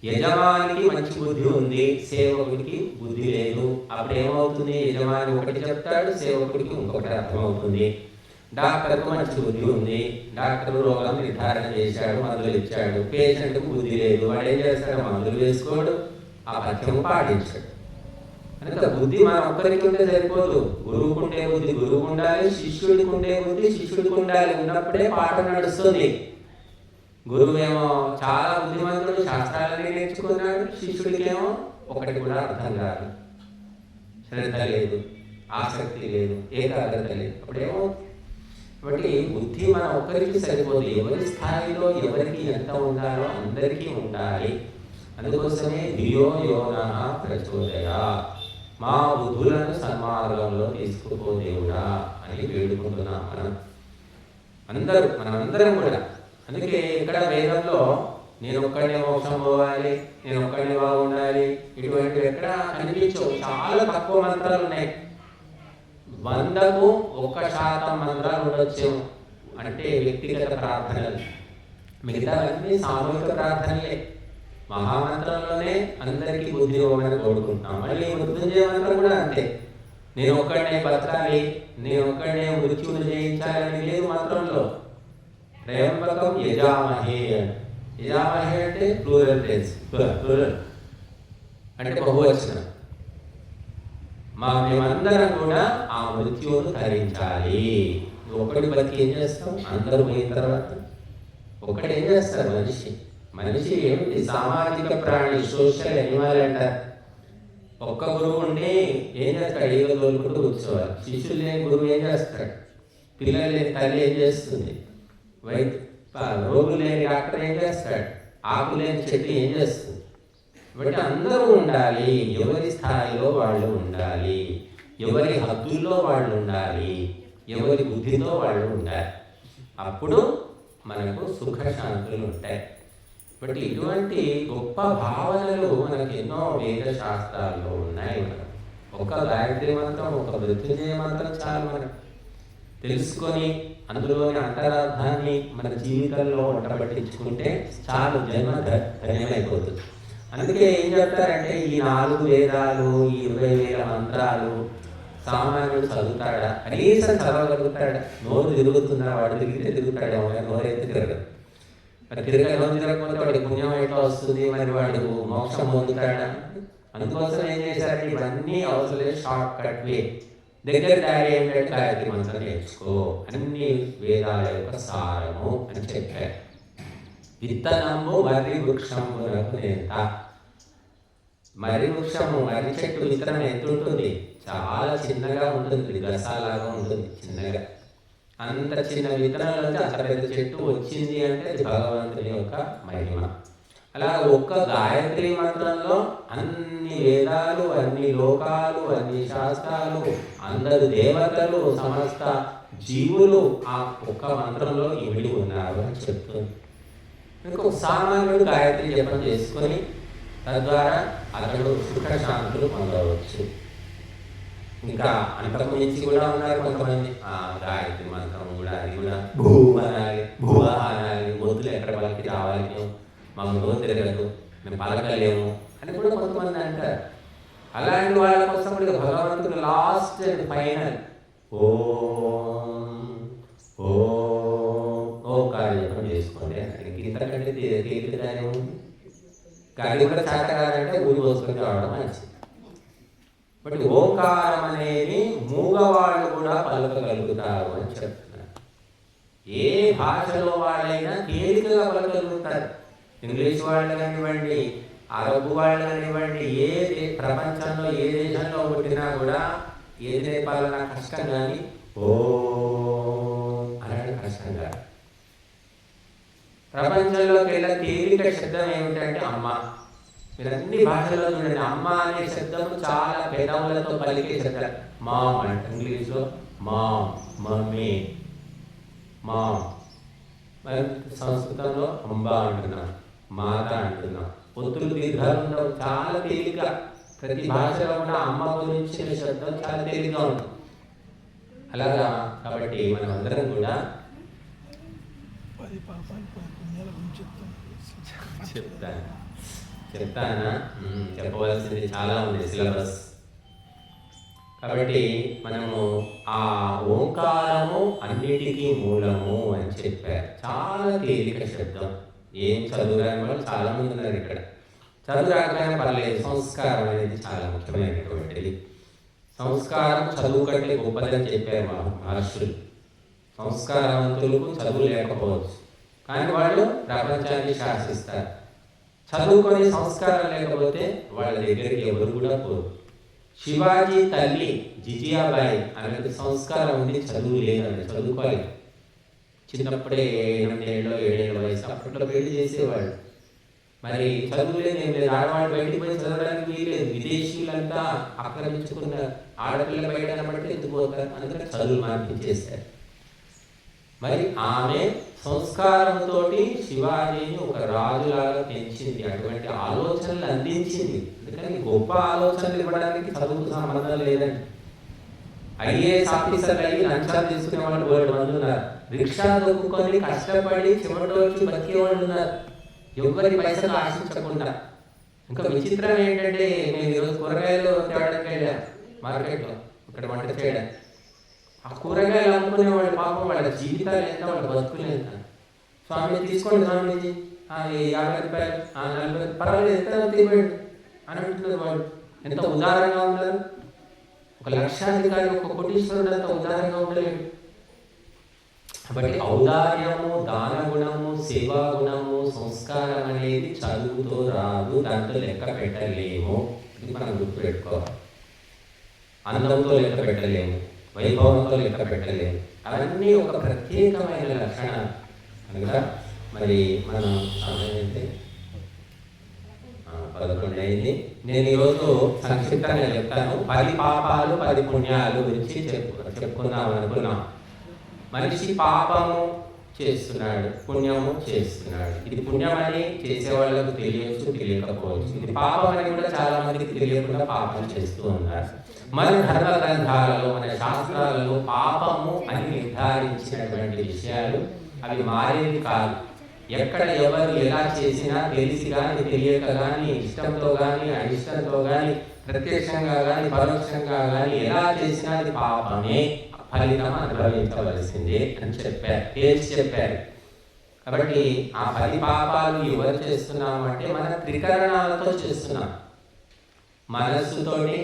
యజమానికి మంచి బుద్ధి ఉంది, సేవకుడికి బుద్ధి లేదు. అప్పుడు ఏమవుతుంది? యజమాని ఒకటి చెప్తాడు, సేవకుడికి ఇంకొకటి అర్థమవుతుంది. డాక్టర్కు మంచి బుద్ధి ఉంది, డాక్టర్ రోగం నిర్ధారణ చేశాడు, మందులు ఇచ్చాడు. పేషెంట్కు బుద్ధి లేదు, వాడు ఏం చేస్తాడు? మందులు వేసుకోడు, ఆ పథ్యం పాటించాడు. కనుక బుద్ధి మన ఒక్కరికి ఉంటే సరిపోదు. గురువుకు ఉండే బుద్ధి గురువుకు ఉండాలి, శిష్యుడికి ఉండే బుద్ధి శిష్యుడికి ఉండాలి. ఉన్నప్పుడే పాట నడుస్తుంది. గురువు ఏమో చాలా బుద్ధిమంతుడు, శాస్త్రాలన్నీ నేర్చుకున్నాడు, శిష్యుడికేమో ఒకటి కూడా అర్థం కాదు, శ్రద్ధ లేదు, ఆసక్తి లేదు, ఏకాగ్రత లేదు. అప్పుడేమో కాబట్టి బుద్ధి మన ఒక్కరికి సరిపోదు. ఎవరి స్థాయిలో ఎవరికి ఎంత ఉండాలో అందరికీ ఉండాలి. అందుకోసమే ధియో యోనః ప్రచోదయాత్, మా బుద్ధులను సన్మార్గంలో తీసుకుపో దేవుడా అని వేడుకుంటున్నాం మనమందరం కూడా. అందుకే ఇక్కడ వేదంలో నేను ఒక్కడే మోక్షం పోవాలి, నేను ఒక్కడే బాగుండాలి, ఇటువంటివి ఎక్కడ కనిపించవు. చాలా తక్కువ మంత్రాలు ఉన్నాయి. 100కు 1% మంత్రాలు ఉండొచ్చేమో, అంటే వ్యక్తిగత ప్రార్థనలు. మిగతావన్నీ సామూహిక ప్రార్థనలే. మహామంత్రంలోనే అందరికీ బుద్ధి ఇవ్వమని కోరుకుంటున్నాం. మళ్ళీ మృత్యుంజయ మంత్రం కూడా అంతే. నేను ఒక్కడనే బతకాలి, నేను ఒక్కడనే మృత్యువును జయించాలని లేదు మంత్రంలో. త్రయంబకం యజామహే, యజామహే అంటే ప్లూరల్ టెన్స్, ప్లూరల్ అంటే బహువచనం. మేమందరం కూడా ఆ మృత్యువును ధరించాలి. ఒకటి బతికి ఏం చేస్తాం? అందరూ పోయిన తర్వాత ఒకటి ఏం చేస్తారు? మనిషి ఏమిటి? సామాజిక ప్రాణి, సోషల్ ఎనిమల్ అంటారు. ఒక్క గురువు ఉండి ఏం చేస్తాడు? ఏదో తోలుకుంటూ కూర్చోవాలి. శిష్యులు లేని గురువు ఏం చేస్తాడు? పిల్లలు లేని తల్లి ఏం చేస్తుంది? రోగులు లేని డాక్టర్ ఏం చేస్తాడు? ఆకు లేని చెట్టు ఏం చేస్తుంది? కాబట్టి అందరూ ఉండాలి. ఎవరి స్థాయిలో వాళ్ళు ఉండాలి, ఎవరి హద్దుల్లో వాళ్ళు ఉండాలి, ఎవరి బుద్ధితో వాళ్ళు ఉండాలి. అప్పుడు మనకు సుఖశాంతులు ఉంటాయి. బట్ ఇటువంటి గొప్ప భావనలు మనకు ఎన్నో వేద శాస్త్రాల్లో ఉన్నాయి. ఒక గాయత్రి మంత్రం, ఒక మృత్యుంజయ మంత్రం చాలు మనం తెలుసుకొని అందులోని అంతరార్థాన్ని మన జీవితంలో వంటబట్టించుకుంటే చాలు, జన్మ ధన్యమైపోతుంది. అందుకే ఏం చెప్తారంటే ఈ 4 వేదాలు, ఈ 20,000 మంత్రాలు సామాన్యుడు చదువుతాడా? కనీసం చదవగలుగుతాడా? నోరు తిరుగుతుందా? వాడు తిరిగితే తిరుగుతాడేమో, నోరైతే తిరగదు. మరి నోరు తిరగకపోతే వాడికి పుణ్యం ఎట్లా వస్తుంది? మరి వాడు మోక్షం పొందుతాడా? అందుకోసం ఏం చేశారంటే ఇవన్నీ అవసరం, షార్ట్ కట్ వే. దగ్గర దారి ఏంటంటే గాయత్రి మంత్రం నేర్చుకో, అన్ని వేదాల యొక్క సారము అని చెప్పారు. విత్తనము మర్రి వృక్షమునకు నేత. మర్రి వృక్షము, మర్రి చెట్టు విత్తనం ఎంత ఉంటుంది? చాలా చిన్నగా ఉంటుంది, గసాలాగా ఉంటుంది చిన్నగా. అంత చిన్న విత్తనాల నుంచి అంత పెద్ద చెట్టు వచ్చింది అంటే అది భగవంతుని యొక్క మహిమ. అలా ఒక్క గాయత్రి మంత్రంలో అన్ని వేదాలు, అన్ని లోకాలు, అన్ని శాస్త్రాలు, అందరు దేవతలు, సమస్త జీవులు ఆ ఒక్క మంత్రంలో ఇమిడి ఉన్నారు అని చెప్తుంది. ఇంకొక సామాన్యుడు గాయత్రి జపం చేసుకొని తద్వారా అతడు సుఖశాంతులు పొందవచ్చు. ఇంకా అంతకు మించి కూడా ఉన్నారు కొంతమంది. గాయత్రి మంత్రం కూడా, అది కూడా భూ అనాలి, భూ అనాలి, గొంతులు ఎక్కడ పలికి రావాలి, మాకు నోరు తిరగదు, మేము పలకలేము అని కూడా కొంతమంది అంటారు. అలాంటి వాళ్ళ కోసం కూడా భగవంతుడు లాస్ట్ అండ్ ఫైనల్ ఓంకార జపం చేసుకోండి. ఇంతకంటే తేలికగానే ఉంది. గాలి కూడా చేత కాదంటే ఊరి పోసుకొని రావడం మంచిది. బట్ ఓంకారం అనేది మూగవాళ్ళు కూడా పలకగలుగుతారు అని చెప్తున్నారు. ఏ భాషలో వాళ్ళైనా తేలికగా పలకగలుగుతారు. ఇంగ్లీష్ వాళ్ళు కానివ్వండి, అరబ్ వాళ్ళు కానివ్వండి, ప్రపంచంలో ఏ దేశంలో పుట్టినా కూడా ఏది నేర్పాలన్నా కష్టం, కానీ అనడం కష్టంగా. ప్రపంచంలోకి వెళ్ళే తేలిక శబ్దం ఏమిటంటే అమ్మ. మీరు అన్ని భాషల్లో చూడండి, అమ్మ అనే శబ్దం చాలా పెదవులతో పలికే శబ్దం. మామ్ అంటే ఇంగ్లీష్లో మామ్, మమ్మీ, మామ్. మరి సంస్కృతంలో అంబా అంటున్నాం, మాత అంటున్నాం. ఒత్తులు దీర్ఘాలు ఉండవు, చాలా తేలిక. ప్రతి భాషలో కూడా అమ్మ గురించిన శబ్దం చాలా తేలికగా ఉంటుంది. అలాగా కాబట్టి మనం అందరం కూడా చెప్తానా చెప్పవలసింది చాలా ఉంది సిలబస్. కాబట్టి మనము ఆ ఓంకారము అన్నిటికీ మూలము అని చెప్పారు. చాలా తేలిక శబ్దం. ఏం చదువురాని వాళ్ళు చాలా మంది ఉన్నారు ఇక్కడ. చదువు రాకపోయినా పర్లేదు, సంస్కారం అనేది చాలా ముఖ్యమైనటువంటిది. సంస్కారం చదువు కంటే గొప్పదని చెప్పారు మా మహర్షులు. సంస్కారవంతులకు చదువు లేకపోవచ్చు, కానీ వాళ్ళు ప్రపంచాన్ని శాసిస్తారు. చదువుకొని సంస్కారం లేకపోతే వాళ్ళ దగ్గరికి ఎవరు కూడా పోరు. శివాజీ తల్లి జిజియాబాయి ఆమెకు సంస్కారం ఉంది, చదువు లేదండి, చదువుకోలేదు. చిన్నప్పుడే 8 ఏళ్ళు 7 ఏళ్ళ వయసు, అప్పట్లో పెళ్లి చేసేవాళ్ళు. మరి చదువు లేదు, ఏం లేదు. ఆడవాళ్ళు బయటికి పోయి చదవడానికి వీలేదు. విదేశీయులంతా ఆక్రమించుకున్నారు. ఆడపిల్ల బయట కనబడితే ఎందుకు పోతారు, అందుకని చదువు మానిపించేశారు. మరి ఆమె సంస్కారంతో శివాజీని ఒక రాజులాగా పెంచింది, అటువంటి ఆలోచనలు అందించింది. అందుకని గొప్ప ఆలోచనలు ఇవ్వడానికి చదువుకు సంబంధం లేదండి. ఐఏఎస్ ఆఫీసర్లు అయ్యి లంచాలు తీసుకునే వాళ్ళు 7 మంది ఉన్నారు. రిక్షా దొక్కుకొని కష్టపడి చివరికి బతికే వాళ్ళు ఉన్నారు, ఎవరి పైసలు ఆశించకుండా. ఇంకా విచిత్రం ఏంటంటే, మేము ఈరోజు కూరగాయలు తేవడానికి వెళ్ళాం మార్కెట్లో, ఇక్కడ వంట చేయడానికి. ఆ కూరగాయలు అమ్ముకునే వాళ్ళు పాపం వాళ్ళ జీవితాలు ఎంత, వాళ్ళ బతుకులు ఎంత. స్వామి తీసుకోండి స్వామీజీ, 50 రూపాయలు 40, పర్వాలేదు, ఎంత తీసుకోండి అని అంటున్నారు వాళ్ళు. ఎంత ఉదారంగా ఉన్నారు. ఒక లక్షాధికారి, ఒక కోటీశ్వరుడు అంత ఉదారంగా ఉండలేడు. కాబట్టి ఔదార్యము, దాన గుణము, సేవా గుణము, సంస్కారం అనేది చదువుతో రాదు, దాంతో లెక్క పెట్టలేము. ఇది మనం గుర్తుపెట్టుకోవాలి. అందంతో లెక్క పెట్టలేము, వైభవంతో లెక్క పెట్టలేము. అవన్నీ ఒక ప్రత్యేకమైన లక్షణాలు కనుక మరి మనం సమయం 11 అయింది. నేను ఈరోజు సంక్షిప్తంగా చెప్తాను. 10 పాపాలు 10 పుణ్యాలు గురించి చెప్పుకుందాం అనుకున్నాం. మనిషి పాపము చేస్తున్నాడు, పుణ్యము చేస్తున్నాడు. ఇది పుణ్యమని చేసేవాళ్ళకు తెలియచ్చు, తెలియకపోవచ్చు. ఇది పాపం అని కూడా చాలా మందికి తెలియకుండా పాపం చేస్తూ ఉన్నారు. మన ధర్మ గ్రంథాలలో, మన శాస్త్రాలలో పాపము అని నిర్ధారించినటువంటి విషయాలు అవి మారేవి కాదు. ఎక్కడ ఎవరు ఎలా చేసినా తెలిసి కానీ తెలియక కానీ, ఇష్టంతో కానీ అయిష్టంతో కానీ, ప్రత్యక్షంగా కానీ పరోక్షంగా కానీ ఎలా చేసినా అది పాపమే, ఫలితం అనుభవించవలసిందే అని చెప్పారు, తేల్చి చెప్పారు. కాబట్టి ఆ 10 పాపాలు ఎవరు చేస్తున్నాము అంటే మన త్రికరణాలతో చేస్తున్నాం. మనస్సుతోటి,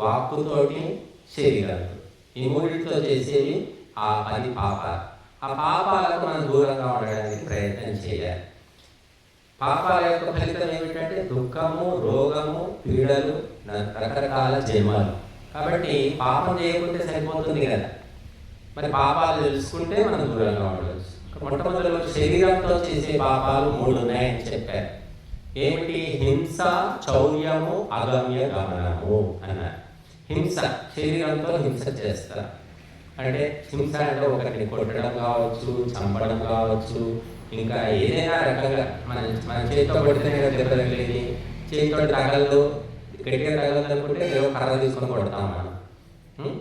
వాక్కుతోటి, శరీరంతో, ఈ మూడితో చేసేవి ఆ 10 పాపాలు. ఆ పాపాలకు మనం దూరంగా ఉండడానికి ప్రయత్నం చేయాలి. పాపాల యొక్క ఫలితం ఏమిటంటే దుఃఖము, రోగము, పీడలు, రకరకాల జన్మలు. కాబట్టి పాపం చేయకుంటే సరిపోతుంది కదా, మరి పాపాలు తెలుసుకుంటే మనం దూరంగా ఉండవచ్చు. మొట్టమొదటిలో శరీరంతో చేసే పాపాలు 3 ఉన్నాయని చెప్పారు. ఏమిటి? హింస, చౌర్యము, అగమ్య గమనము అన్నారు. హింస, శరీరంతో హింస చేస్తారు. అంటే హింస అంటే ఒకరిని కొట్టడం కావచ్చు, చంపడం కావచ్చు, ఇంకా ఏదైనా రకంగా మన చేతితో కొడితేనే కదా దెబ్బ తగిలేది. చేతితో తగలదు, గట్టిగా తగలదనుకుంటే ఏదో కర్ర తీసుకొని కొడతాం మనం.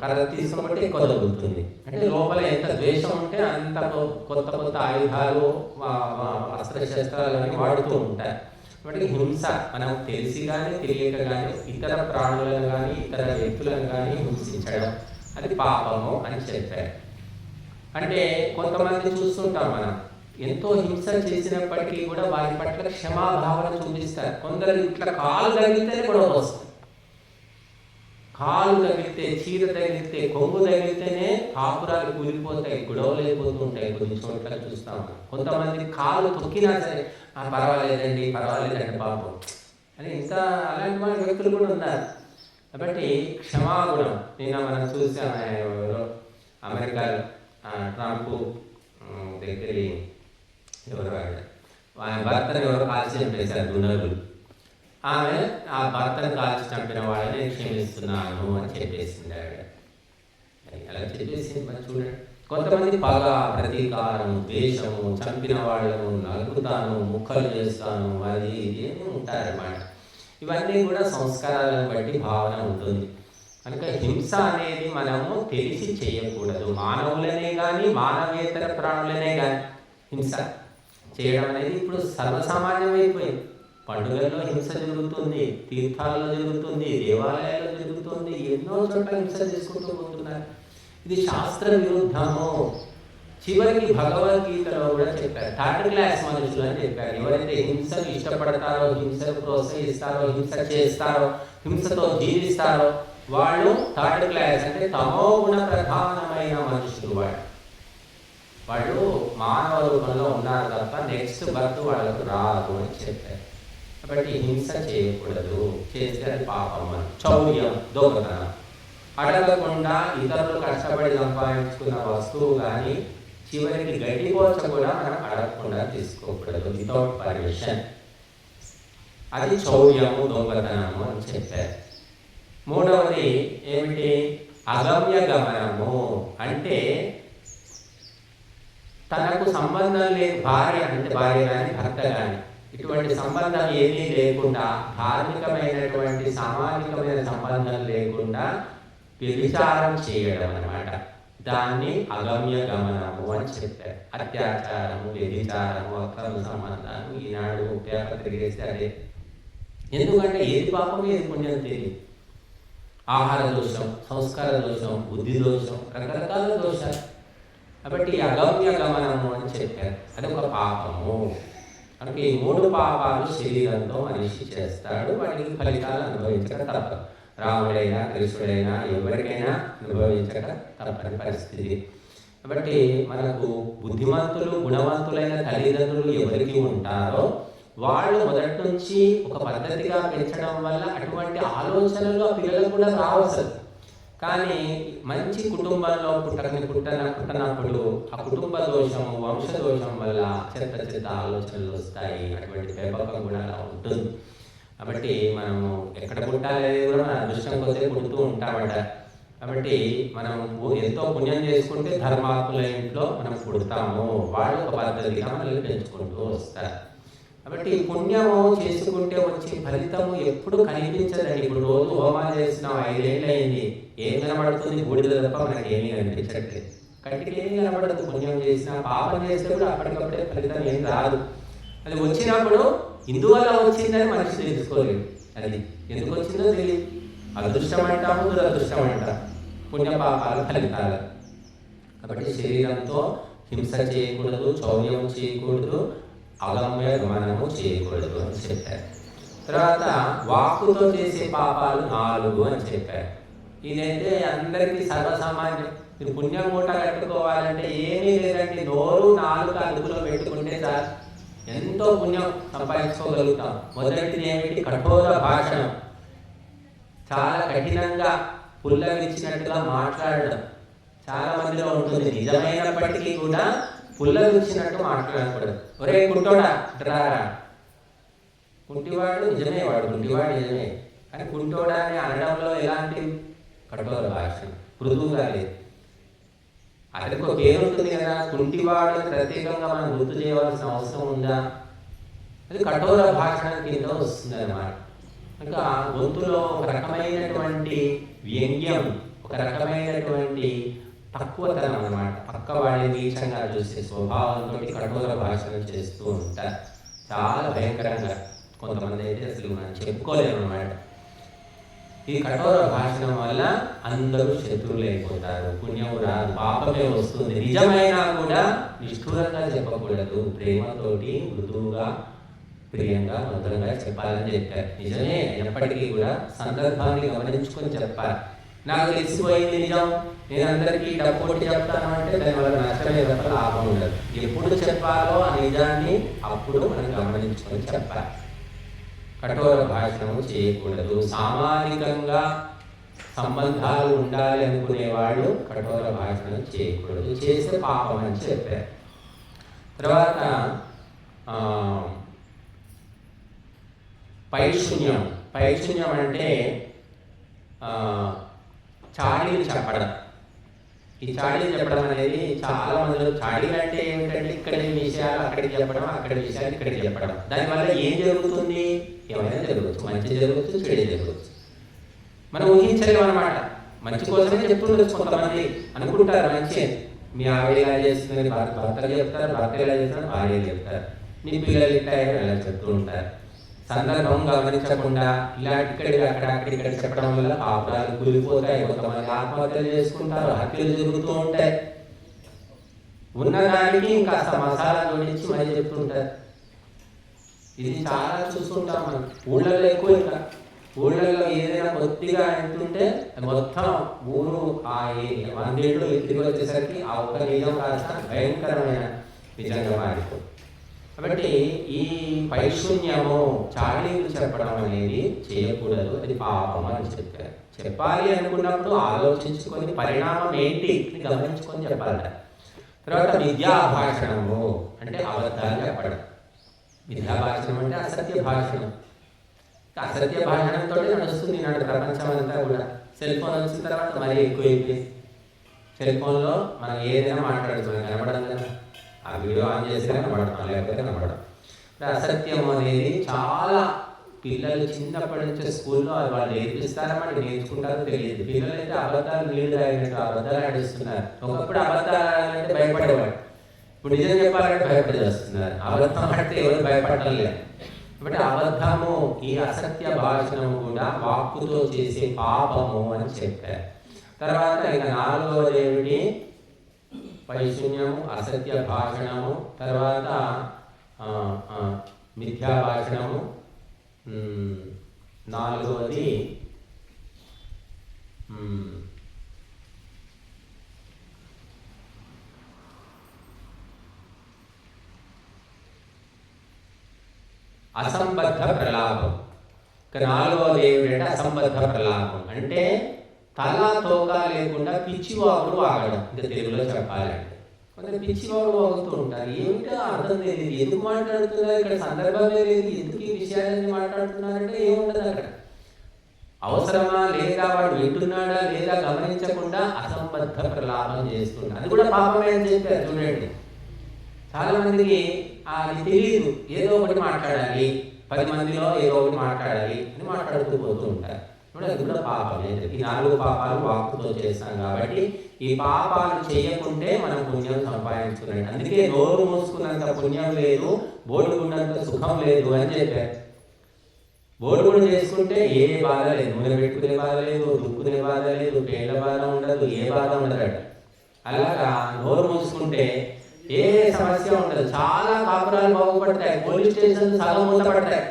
కర్ర తీసుకుంటే ఎక్కువ తగులుతుంది. అంటే లోపల ఎంత ద్వేషం ఉంటే అంత కొత్త కొత్త ఆయుధాలు, అస్త్రశస్త్రాలు అని వాడుతూ ఉంటారు. కాబట్టి హింస మనం తెలిసి కానీ తెలియక కానీ ఇతర ప్రాణులను కానీ ఇతర వ్యక్తులను కానీ హింసించడం, అది పాపము అని చెప్పారు. అంటే కొంతమంది చూస్తుంటాం మనం, ఎంతో హింస చేసినప్పటికీ కూడా వారి పట్ల క్షమాభావన చూపిస్తారు. కొందరు ఇట్లా కాలు తగిలితేనే గొడవ వస్తుంది. కాలు తగిలితే, చీర తగిలితే, కొంగు తగిలితేనే కాపురాలు కూలిపోతాయి, గొడవలు అయిపోతూ ఉంటాయి. కొన్ని చోట్ల చూస్తాం. కొంతమంది కాలు తొక్కినా సరే పర్వాలేదండి, పర్వాలేదండి పాపం అని, ఇంకా అలాంటి మన వ్యక్తులు కూడా ఉన్నారు. కాబట్టి క్షమాగుణం, నిన్న మనం చూసాం అమెరికాలో ట్రంప్ దగ్గర ఎవరు భర్తను ఎవరు కాల్చి చంపేశారు దుండగులు. ఆమె ఆ భర్తను కాల్చి చంపిన వాళ్ళని క్షమిస్తున్నాను అని చెప్పేసింది ఆవిడ. అలా చెప్పేసింది. మరి చూడండి, కొంతమంది పగ, ప్రతీకారం, ద్వేషము, చంపిన వాళ్ళను నలుపుతాను, ముక్కలు చేస్తాను, అది ఇది ఉంటారన్నమాట. ఇవన్నీ కూడా సంస్కారాలను బట్టి భావన ఉంటుంది. కనుక హింస అనేది మనము తెలిసి చేయకూడదు. మానవులనే కానీ మానవేతర ప్రాణులనే కానీ హింస చేయడం అనేది ఇప్పుడు సర్వసామాన్యం అయిపోయింది. పండుగల్లో హింస జరుగుతుంది, తీర్థాల్లో జరుగుతుంది, దేవాలయాల్లో జరుగుతుంది, ఎన్నో చోట్ల హింస చేసుకుంటూ పోతున్నారు. ఇది శాస్త్ర విరుద్ధము. చివరికి భగవద్గీతలో కూడా చెప్పారు, థర్డ్ క్లాస్ మనుషులు అని చెప్పారు. ఎవరైతే హింసను ఇష్టపడతారో, హింసను ప్రోత్సహిస్తారో, హింస చేస్తారో, హింసతో జీవిస్తారో వాళ్ళు థర్డ్ క్లాస్, అంటే తమో గుణ ప్రధానమైన మనుషులు. వాళ్ళు మానవ రూపంలో ఉన్నారు తప్ప నెక్స్ట్ బర్త్ వాళ్ళకు రాదు అని చెప్పారు. కాబట్టి హింస చేయకూడదు, చేస్తే అది పాపం అని. చౌర్యం, దొంగతనం, అడగకుండా ఇతరులు కష్టపడి సంపాదించుకున్న వస్తువు కానీ చివరికి గడ్డిపోచ కూడా మనం అడగకుండా తీసుకోకూడదు, వితౌట్ పర్మిషన్. అది చౌర్యము, దొంగతనము అని చెప్పారు. మూడవది ఏమిటి? అగమ్య గమనము. అంటే తనకు సంబంధం లేని భార్య, అంటే భార్య కానీ భర్త కానీ ఇటువంటి సంబంధం ఏమీ లేకుండా, ధార్మికమైనటువంటి సామాజికమైన సంబంధం లేకుండా వ్యభిచారం చేయడం అన్నమాట. దాన్ని అగమ్య గమనము అని చెప్పారు. అత్యాచారము, వ్యభిచారము, అక్రమ సంబంధాలు ఈనాడు పేపర్ తిరిగేస్తే అదే. ఎందుకంటే ఏది పాపం ఏది పుణ్యం తెలియదు. ఆహార దోషం, సంస్కార దోషం, బుద్ధి దోషం, రకరకాల దోషాలు. కాబట్టి అగమ్య గమనము అని చెప్పారు, అది ఒక పాపము. అంటే ఈ 3 పాపాలు శరీరంతో మనిషి చేస్తాడు, వాటికి ఫలితాలు అనుభవించక తప్పదు. రాముడైనా కృష్ణుడైనా ఎవరికైనా అనుభవించక తప్పని పరిస్థితి. కాబట్టి మనకు బుద్ధిమంతులు, గుణవంతులైన తల్లిదండ్రులు ఎవరికి ఉంటారో వాళ్ళు మొదటి నుంచి ఒక పద్ధతిగా పెంచడం వల్ల అటువంటి ఆలోచనలు ఆ పిల్లలకు కూడా రావచ్చు. కానీ మంచి కుటుంబంలో పుట్టనప్పుడు ఆ కుటుంబ దోషము, వంశ దోషం వల్ల చెత్త ఆలోచనలు వస్తాయి. అటువంటి పెంపకం కూడా అలా ఉంటుంది. కాబట్టి మనము ఎక్కడ పుట్టాలి కూడా మన అదృష్టం కొద్దిగా పుడుతూ ఉంటామట. కాబట్టి మనం ఎంతో పుణ్యం చేసుకుంటే ధర్మాత్ముల ఇంట్లో మనం పుడతాము. వాళ్ళు ఒక పద్ధతిగా మనల్ని పెంచుకుంటూ వస్తారు. కాబట్టి పుణ్యము చేసుకుంటే వచ్చే ఫలితము ఎప్పుడు కనిపించదండి. ఇప్పుడు రోజు హోమాలు చేస్తున్నాం, 5 ఏళ్ళు అయింది, ఏం కనబడుతుంది? బూడిద తప్ప మనకి ఏమీ కనిపించట్లేదు. కంటికి ఏమీ కనబడదు. పుణ్యం చేసినా పాపం చేస్తే కూడా అప్పటికప్పుడే ఫలితం ఏం రాదు. అది వచ్చినప్పుడు ఇందువల్ల వచ్చిందని మనిషి తెలుసుకోలేదు. అది ఎందుకు వచ్చిందో తెలియదు. అదృష్టం అంటాము, దురదృష్టం అంటాం, పుణ్యపాపాలు ఫలితాలు. కాబట్టి శరీరంతో హింస చేయకూడదు, చౌర్యం చేయకూడదు, అగమ్య గమనము చేయకూడదు అని చెప్పారు. తర్వాత వాక్కుతో చేసే పాపాలు 4 అని చెప్పారు. ఇదైతే అందరికీ సర్వసామాన్యం. మీరు పుణ్యం మూట కట్టుకోవాలంటే ఏమీ లేదండి, నోరు 4 అదుపులో పెట్టుకుంటే చాలు, ఎంతో పుణ్యం సంపాదించుకోగలుగుతాం. మొదటిది ఏమిటి? కఠోర భాషణం. చాలా కఠినంగా పుల్లవిచ్చినట్టుగా మాట్లాడడం చాలా మందిలో ఉంటుంది. నిజమైనప్పటికీ కూడా పుల్లవిచ్చినట్టు మాట్లాడకూడదు. ఒరే కుంటోడా రారా, కుంటివాడు నిజమే, వాడు కుంటివాడు నిజమే, కానీ కుంటోడా అని అనడంలో ఎలాంటి కఠోర భాష, మృదువుగా లేదు. అతనికి ఒక పేరు ఉంటుంది కదా, కుంటివాడు ప్రత్యేకంగా మనం గుర్తు చేయవలసిన అవసరం ఉందా? అది కఠోర భాషణ కింద వస్తుంది అన్నమాట. ఇంకా గొంతులో ఒక రకమైనటువంటి వ్యంగ్యం, ఒక రకమైనటువంటి తక్కువతనం అన్నమాట. పక్క వాడిని నీచంగా చూసే స్వభావంతో కఠోర భాషణ చేస్తూ ఉంటారు. చాలా భయంకరంగా. కొంతమంది అయితే అసలు మనం చెప్పుకోలేము అన్నమాట. ఈ కఠోర భాషణం వల్ల అందరూ శత్రువులు అయిపోతారు, పుణ్యము రాదు, పాపమే వస్తుంది. నిజమైనా కూడా నిష్ఠూరంగా చెప్పకూడదు, ప్రేమతోటి మృదువుగా, ప్రియంగా, మధురంగా చెప్పాలని చెప్పారు. నిజమే అయినప్పటికీ కూడా సందర్భాన్ని గమనించుకొని చెప్పాలి. నాకు తెలిసిపోయింది నిజం, నేను అందరికీ డబ్బు కొట్టి చెప్తాను అంటే దానివల్ల నష్టమే తప్ప లాభం ఉండదు. ఎప్పుడు చెప్పాలో ఆ నిజాన్ని అప్పుడు మనం గమనించుకొని చెప్పాలి. కఠోర భాషణము చేయకూడదు. సామాజికంగా సంబంధాలు ఉండాలి అనుకునేవాళ్ళు కఠోర భాషణం చేయకూడదు, చేసే పాపం అని చెప్పారు. తర్వాత పైశూన్యం. పైశూన్యం అంటే చాడీలు చెప్పడం. ఈ చాడీలు చెప్పడం అనేది చాలా మందిలో, చాడీలు అంటే ఏమిటంటే ఇక్కడి విషయాలు అక్కడికి చెప్పడం, అక్కడి విషయాలు ఇక్కడికి చెప్పడం. దానివల్ల ఏం జరుగుతుంది? ఏమైనా జరగవచ్చు, మంచి జరగవచ్చు, చెడు జరగవచ్చు. మనం ఊహించలేము అన్నమాట. మంచి కోసమే చెప్తుండొచ్చు కొంతమంది, అనుకుంటారు మంచి, మీ ఆవిడ ఇలా చేస్తుంది, భర్తలు చెప్తారు, భర్త ఇలా చేస్తారు, భార్య చెప్తారు, మీ పిల్లలు ఇట్లా ఇలా చెప్తూ ఉంటారు. సందర్భం గమనించకుండా ఇలా ఇక్కడికి అక్కడ చెప్పడం వల్ల కాపురాలు కూలిపోతాయి, కొంతమంది ఆత్మహత్యలు చేసుకుంటారు, హత్యలు జరుగుతూ ఉంటాయి. ఉన్నదానికి ఇంకా మసాలా జోడించి మళ్ళీ చెప్తుంటారు. ఇది చాలా చూస్తుంటాం మనం ఊళ్ళలో ఎక్కువ. ఇంకా ఊళ్ళల్లో ఏదైనా కొద్దిగా ఎంతుంటే మొత్తం ఊరు ఆ 100 ఏళ్ళు తిరిగి వచ్చేసరికి ఆ ఒక్క నిజం కాస్త భయంకరమైన నిజంగా మారిపోతుంది. కాబట్టి ఈ పైశూన్యము చాడీలు చెప్పడం అనేది చేయకూడదు, అది పాపం అని చెప్పారు. చెప్పాలి అనుకున్నప్పుడు ఆలోచించుకొని పరిణామం ఏంటి అని గమనించుకొని చెప్పాలి. తర్వాత విద్యాభాషణము అంటే అబద్ధాలు చెప్పడం. విద్యాభాషణం అంటే అసత్య భాషణం. అసత్య భాషణంతో నడుస్తుంది నాడు ప్రపంచం అంతా కూడా. సెల్ ఫోన్ వచ్చిన తర్వాత మరీ ఎక్కువైపోయింది. సెల్ ఫోన్లో మనం ఏదైనా మాట్లాడుతున్నాం, కనబడం కదా, ఆ వీడియో ఆన్ చేసినా కనబడతాం, లేకపోతే కనబడం. అసత్యం అనేది చాలా పిల్లలు చిన్నప్పటి నుంచి స్కూల్లో వాళ్ళు నేర్పిస్తారా, మనకి నేర్చుకుంటారో తెలియదు. పిల్లలు అయితే అబద్ధాలు నీళ్లు తాగినట్టు అబద్ధాలు ఆడిస్తున్నారు. ఒకప్పుడు అబద్ధాలు ఆడాలంటే భయపడేవాడు, ఇప్పుడు నిజం చెప్పాలంటే భయపడి వస్తున్నారు. అబద్ధం ఆడితే ఎవరు భయపడటం లేదు. కాబట్టి అబద్ధము, ఈ అసత్య భాషణము కూడా వాక్కుతో చేసే పాపము అని చెప్పారు. తర్వాత ఇక 4వది ఏమిటి? పైశూన్యము, అసత్య భాషణము, తర్వాత మిథ్యా భాషణము, 4వది అసంబద్ధ ప్రలాపం. 4వది ఏమిటంటే అసంబద్ధ ప్రలాపం అంటే తల తోక లేకుండా పిచ్చివాగుడు వాగడం. ఇంకా తెలుగులో చెప్పాలంటే కొంచెం పిచ్చివాగుడు వాగుతూ ఉంటారు. ఏమిటో అర్థం తెలియదు, ఎందుకు మాట్లాడుతున్నారు, ఇక్కడ సందర్భమే లేదు, ఎందుకు ఈ విషయాలన్నీ మాట్లాడుతున్నారంటే ఏముండదు అక్కడ. అవసరమా లేదా, వాడు వింటున్నాడా లేదా గమనించకుండా అసంబద్ధ ప్రలాపం చేస్తున్నాడు. అది కూడా పాపమే అని చెప్పారు. చూడండి, చాలా మందికి అది తెలియదు, ఏదో ఒకటి మాట్లాడాలి, 10 మందిలో ఏదో ఒకటి మాట్లాడాలి అని మాట్లాడుతూ పోతూ ఉంటారు. అది కూడా పాపమే. ఈ 4 పాపాలు వాక్కుతో చేస్తాం కాబట్టి ఈ పాపాలు చేయకుంటే మనం పుణ్యం సంపాదించుకున్నాడు. అందుకే నోరు మూసుకున్నంత పుణ్యం లేదు, బోడుకున్నంత సుఖం లేదు అని చెప్పారు. బోడుగుడు చేసుకుంటే ఏ బాధ లేదు, నూనె పెట్టుకునే బాధ లేదు, దుక్కునే బాధ లేదు, పేళ్ల బాధ ఉండదు, ఏ బాధ ఉండదట. అలాగా నోరు మూసుకుంటే ఏ సమస్య ఉండదు. చాలా కాపురాలు బాగుపడతాయి, పోలీస్ స్టేషన్ సగం మూతపడతాయి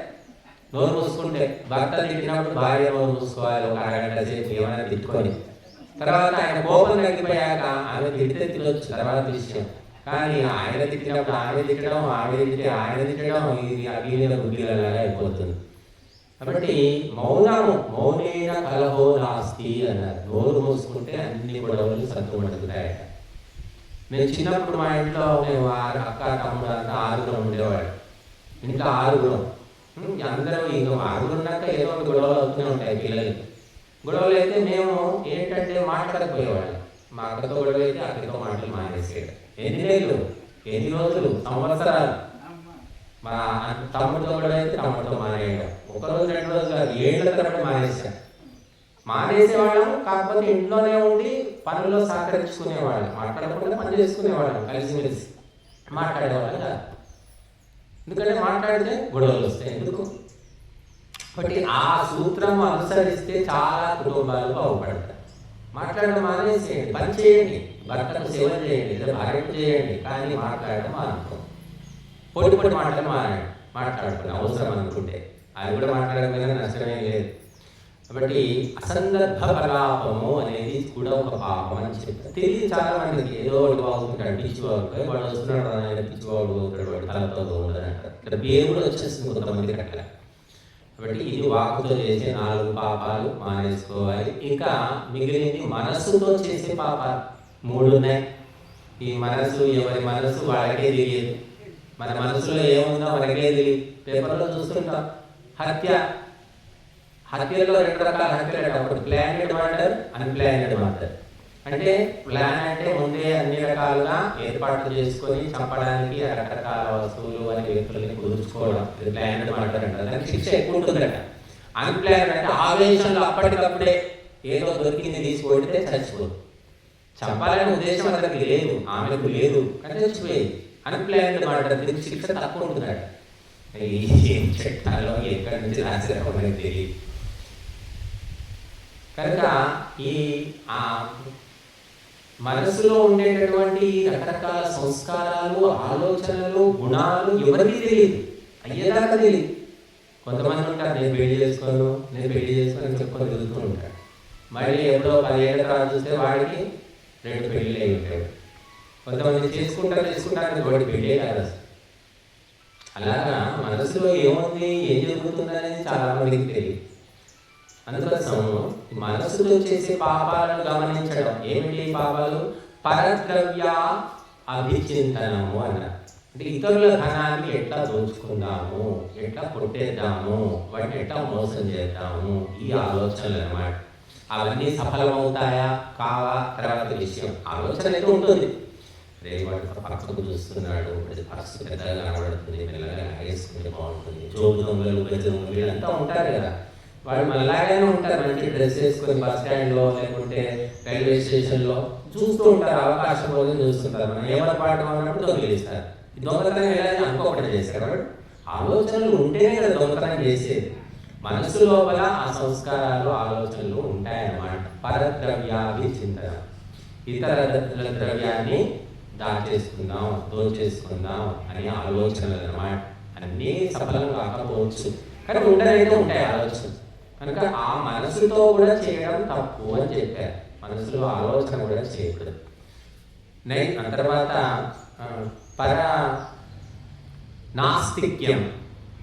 నోరు మూసుకుంటే. భర్త తిట్టినప్పుడు భార్య నోరు మూసుకోవాలి ఒక అరగంట సేపు, ఏమైనా తిట్టుకొని. తర్వాత ఆయన కోపం తగ్గిపోయాక ఆమె తిడితే తినొచ్చు, తర్వాత విషయం. కానీ ఆయన తిట్టినప్పుడు ఆమె తిట్టడం, ఆమె తింటే ఆయన తిట్టడం, ఇది అగ్గిల గుగ్గిలలాగా అయిపోతుంది. కాబట్టి మౌనేన కలహో నాస్తి అన్నారు. నోరు మూసుకుంటే అన్ని గొడవలు సత్తుమడుగుతాయట. నేను చిన్నప్పుడు మా ఇంట్లో మేము అక్క తమ్ముడు అంతా 6 ఉండేవాడు. ఇంకా 6 అందరూ ఇంకో 6 ఉన్నాక ఏదో ఒక గొడవలు అవుతూనే ఉంటాయి పిల్లలకి. గొడవలు అయితే మేము ఏంటంటే మాట్లాడకపోయేవాళ్ళం. మా అక్కతో గొడవ అయితే అక్కడితో మాటలు మానేసేది. ఎన్ని రోజులు, సంవత్సరాలు. మా తమ్ముడితో గొడవ అయితే తమ్ముడితో మానేయడం. 1 రోజు 2 రోజులు కాదు, 7 ఏళ్ల తరబడి మానేసేవాళ్ళం. కాకపోతే ఇంట్లోనే ఉండి పనుల్లో సహకరించుకునేవాళ్ళం, మాట్లాడకుండా పని చేసుకునేవాళ్ళం, కలిసిమెలిసి మాట్లాడేవాళ్ళం కాదు. ఎందుకంటే మాట్లాడితే గొడవలు వస్తాయి. ఎందుకు? కాబట్టి ఆ సూత్రం అనుసరిస్తే చాలా కుటుంబాలు బాగుపడతాయి. మాట్లాడడం మానేసేయండి, పని చేయండి, భర్తకు సేవ చేయండి, లేదా భార్యకు చేయండి, కానీ మాట్లాడడం మానుకో. పొడి మాటలు మాట్లాడుకుని అవసరం అనుకుంటే అది కూడా మాట్లాడడం నష్టమే లేదు. కాబట్టి అసందర్భ ప్రలాపము అనేది కూడా ఒక పాపం అని చెప్పారు. తెలియదు చాలా మందికి. ఏదో ఒకటి బాగుంటాడు, పిచ్చివాడు, వాడు వస్తున్నాడు, ఆయన పిచ్చివాడు అవుతాడు, వాడు తలతో ఉండదు అంటారు. ఇక్కడ పేరు కూడా వచ్చేస్తుంది కొంతమందికి అట్లా. కాబట్టి ఇది వాక్కుతో చేసే 4 పాపాలు మానేసుకోవాలి. ఇంకా మిగిలినది మనస్సుతో చేసే పాపాలు 3 ఉన్నాయి. ఈ మనసు, ఎవరి మనసు వాళ్ళకే తెలియదు. మన మనసులో ఏముందో మనకే తెలియదు. పేపర్లో చూస్తుంటాం హత్యలో 2 రకాల హత్యలు. అప్పుడు ప్లానెడ్ మర్డర్, అన్ప్లానెడ్ మర్డర్. అంటే ప్లాన్ అంటే ముందే అన్ని రకాలుగా ఏర్పాట్లు చేసుకొని చంపడానికి రకరకాల వస్తువులు అని వ్యక్తులని కుదుర్చుకోవడం, ఇది ప్లానెడ్ మర్డర్ అంటారు. దానికి శిక్ష ఎక్కువ ఉంటుందట. అన్ప్లానెడ్ అంటే ఆవేశంలో అప్పటికప్పుడే ఏదో దొరికింది తీసుకొడితే చచ్చిపోదు. చంపాలనే ఉద్దేశం అతనికి లేదు, ఆమెకు లేదు, కానీ చచ్చిపోయేది. అన్ప్లానెడ్ మర్డర్, దీనికి శిక్ష తక్కువ ఉంటుందట. ఏం చెట్టాలో ఎక్కడి నుంచి రాశారో మనకి తెలియదు. కనుక ఆ మనసులో ఉండేటటువంటి రకరకాల సంస్కారాలు, ఆలోచనలు, గుణాలు ఎవరికి తెలియదు, అయ్యేదాకా తెలియదు. కొంతమంది ఉంటారు, నేను పెళ్లి చేసుకోను అని చెప్పుకొని తిరుగుతూ ఉంటాడు. మళ్ళీ ఎప్పుడో 10 ఏళ్ళ తర్వాత చూస్తే వాడికి 2 పెళ్ళిళ్ళు అయి ఉంటాడు. కొంతమంది చేసుకుంటారు వాడి పెళ్ళే కాదు అసలు. అలాగా మనసులో ఏముంది, ఏం జరుగుతుంది అనేది చాలా మందికి తెలియదు. అందుకోసం మనసుతో చేసే పాపాలను గమనించడం. ఏమిటి పాపాలు? పరద్రవ్య అభిచింతనము అన్నారు. అంటే ఇతరుల ధనాన్ని ఎట్లా దోచుకుందాము, ఎట్లా కొట్టేద్దాము, వాటిని ఎట్లా మోసం చేద్దాము, ఈ ఆలోచనలు అన్నమాట. అవన్నీ సఫలమవుతాయా కావా తర్వాత విషయం. ఆలోచన అయితే ఉంటుంది, రేవాడు పక్కకు చూస్తున్నాడు, పర్సు పెద్దగా కనబడుతుంది, మెల్లగా వేసుకుంటే బాగుంటుంది, జోబు దొంగలు, గజ దొంగలు వీళ్ళంతా ఉంటారు కదా, వాళ్ళు మళ్ళాగానే ఉంటారు. మంచి డ్రెస్ వేసుకొని బస్ స్టాండ్లో లేకుంటే రైల్వే స్టేషన్లో చూస్తూ ఉంటారు, అవకాశం కోసం చూస్తుంటారు. మనం ఏమన్నా పాఠం అన్నప్పుడు దొంగిలిస్తారు. ఈ దొంగతనం ఎలా అనుకోకుండా చేస్తారు కాబట్టి ఆలోచనలు ఉంటేనే కదా దొంగతనం చేసేది. మనసు లోపల ఆ సంస్కారాలు, ఆలోచనలు ఉంటాయన్నమాట. పరద్రవ్యాభి చింతన, ఇతర ద్రవ్యాన్ని దాచేసుకుందాం, దోచేసుకుందాం అనే ఆలోచనలు అన్నమాట. అన్నీ సఫలం కాకపోవచ్చు, కానీ ఉండనైతే ఉంటాయి ఆలోచన. కనుక ఆ మనసుతో కూడా చేయడం తప్పు అని చెప్పారు. మనసులో ఆలోచన కూడా చేయకూడదు. తర్వాత నాస్తిక్యం.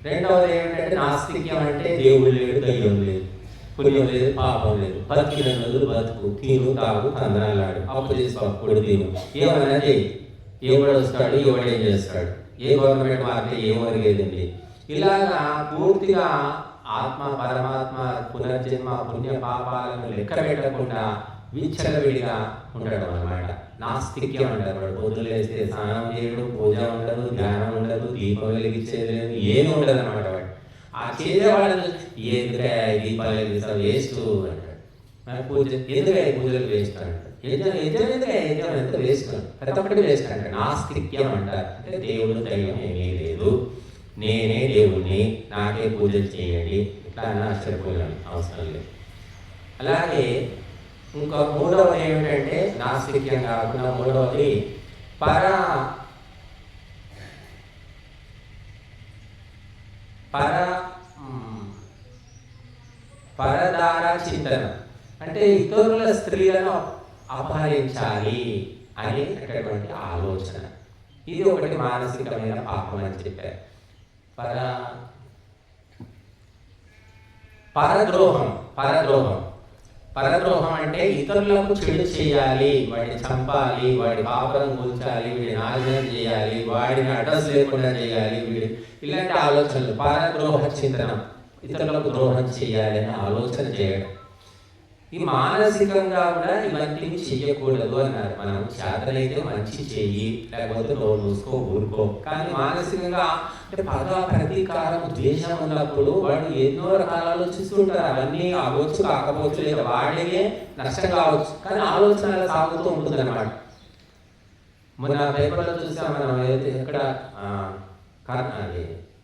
రెండవది ఏమిటంటే నాస్తిక్యం అంటే దేవుడు లేడు, దయ్యం లేదు, పుణ్యం లేదు, పాపం లేదు, బతికిన రోజులు బతుకు, తిను తాగు తందనాలాడు, అప్పు చేసి అప్పుడు తిను, ఏమన్నా చేయి, ఎవడు వస్తాడు, ఎవడేం చేస్తాడు, ఏ గవర్నమెంట్ మారితే ఏం ఒరిగేదండి. ఇలాగా పూర్తిగా ఆత్మ, పరమాత్మ, పునర్జన్మ, పుణ్య పాపాలను లెక్క పెట్టకుండా విచ్చలవిడిగా ఉండడం అన్నమాట. నాస్తిక్యం అంటారు. వాడు పొద్దులు వేస్తే స్నానం చేయడం, పూజ ఉండదు, ధ్యానం ఉండదు, దీపం వెలిగించేది లేదు, ఏమి ఉండదు అన్నమాట. వాడు ఆ చేసేవాళ్ళు ఎందుకే దీపాలు వెలిగిస్తా వేస్ట్ అంటాడు. పూజ ఎందుకే పూజలు వేస్ట్ అంటాడు. యజ్ఞం ఎంత వేస్ట్, ప్రతి ఒక్కటి వేస్ట్ అంటాడు. నాస్తిక్యం అంటారు. అంటే దేవుడు దైవం ఏమీ లేదు, నేనే దేవుణ్ణి, నాకే పూజలు చేయండి, ఇట్లా అని ఆశ్చర్యపోయాను, అవసరం లేదు. అలాగే ఇంకా మూడవది ఏమిటంటే నాస్తిక్యం కాకుండా మూడవది పరదార చింతన. అంటే ఇతరుల స్త్రీలను అపహరించాలి అనేటటువంటి ఆలోచన. ఇది ఒకటి మానసికమైన పాపం అని చెప్పారు. పరద్రోహం అంటే ఇతరులకు చెడు చేయాలి, వాడిని చంపాలి, వాడి పాపరం కూల్చాలి, వీడిని నాశనం చేయాలి, వాడిని అడ్రస్ లేకుండా చేయాలి, ఇలాంటి ఆలోచనలు పరద్రోహ చింతనం. ఇతరులకు ద్రోహం చేయాలి అనే ఆలోచన చేయడం. ఈ మానసికంగా కూడా ఇవన్నీ చెయ్యకూడదు అన్నారు. మనం చేతనైతే మంచి చెయ్యి, లేకపోతే నువ్వు చూసుకో, ఊరుకో. కానీ మానసికంగా అంటే పగ, ప్రతీకారం, ద్వేషం ఉన్నప్పుడు వాడు ఎన్నో రకాల ఆలోచిస్తుంటారు. అవన్నీ అవ్వచ్చు, కాకపోవచ్చు, లేదా వాడినే నష్టం కావచ్చు, కానీ ఆలోచన సాగుతూ ఉంటుంది అన్నమాట. మొన్న పేపర్లో చూసాం మనం, ఏదైతే ఇక్కడ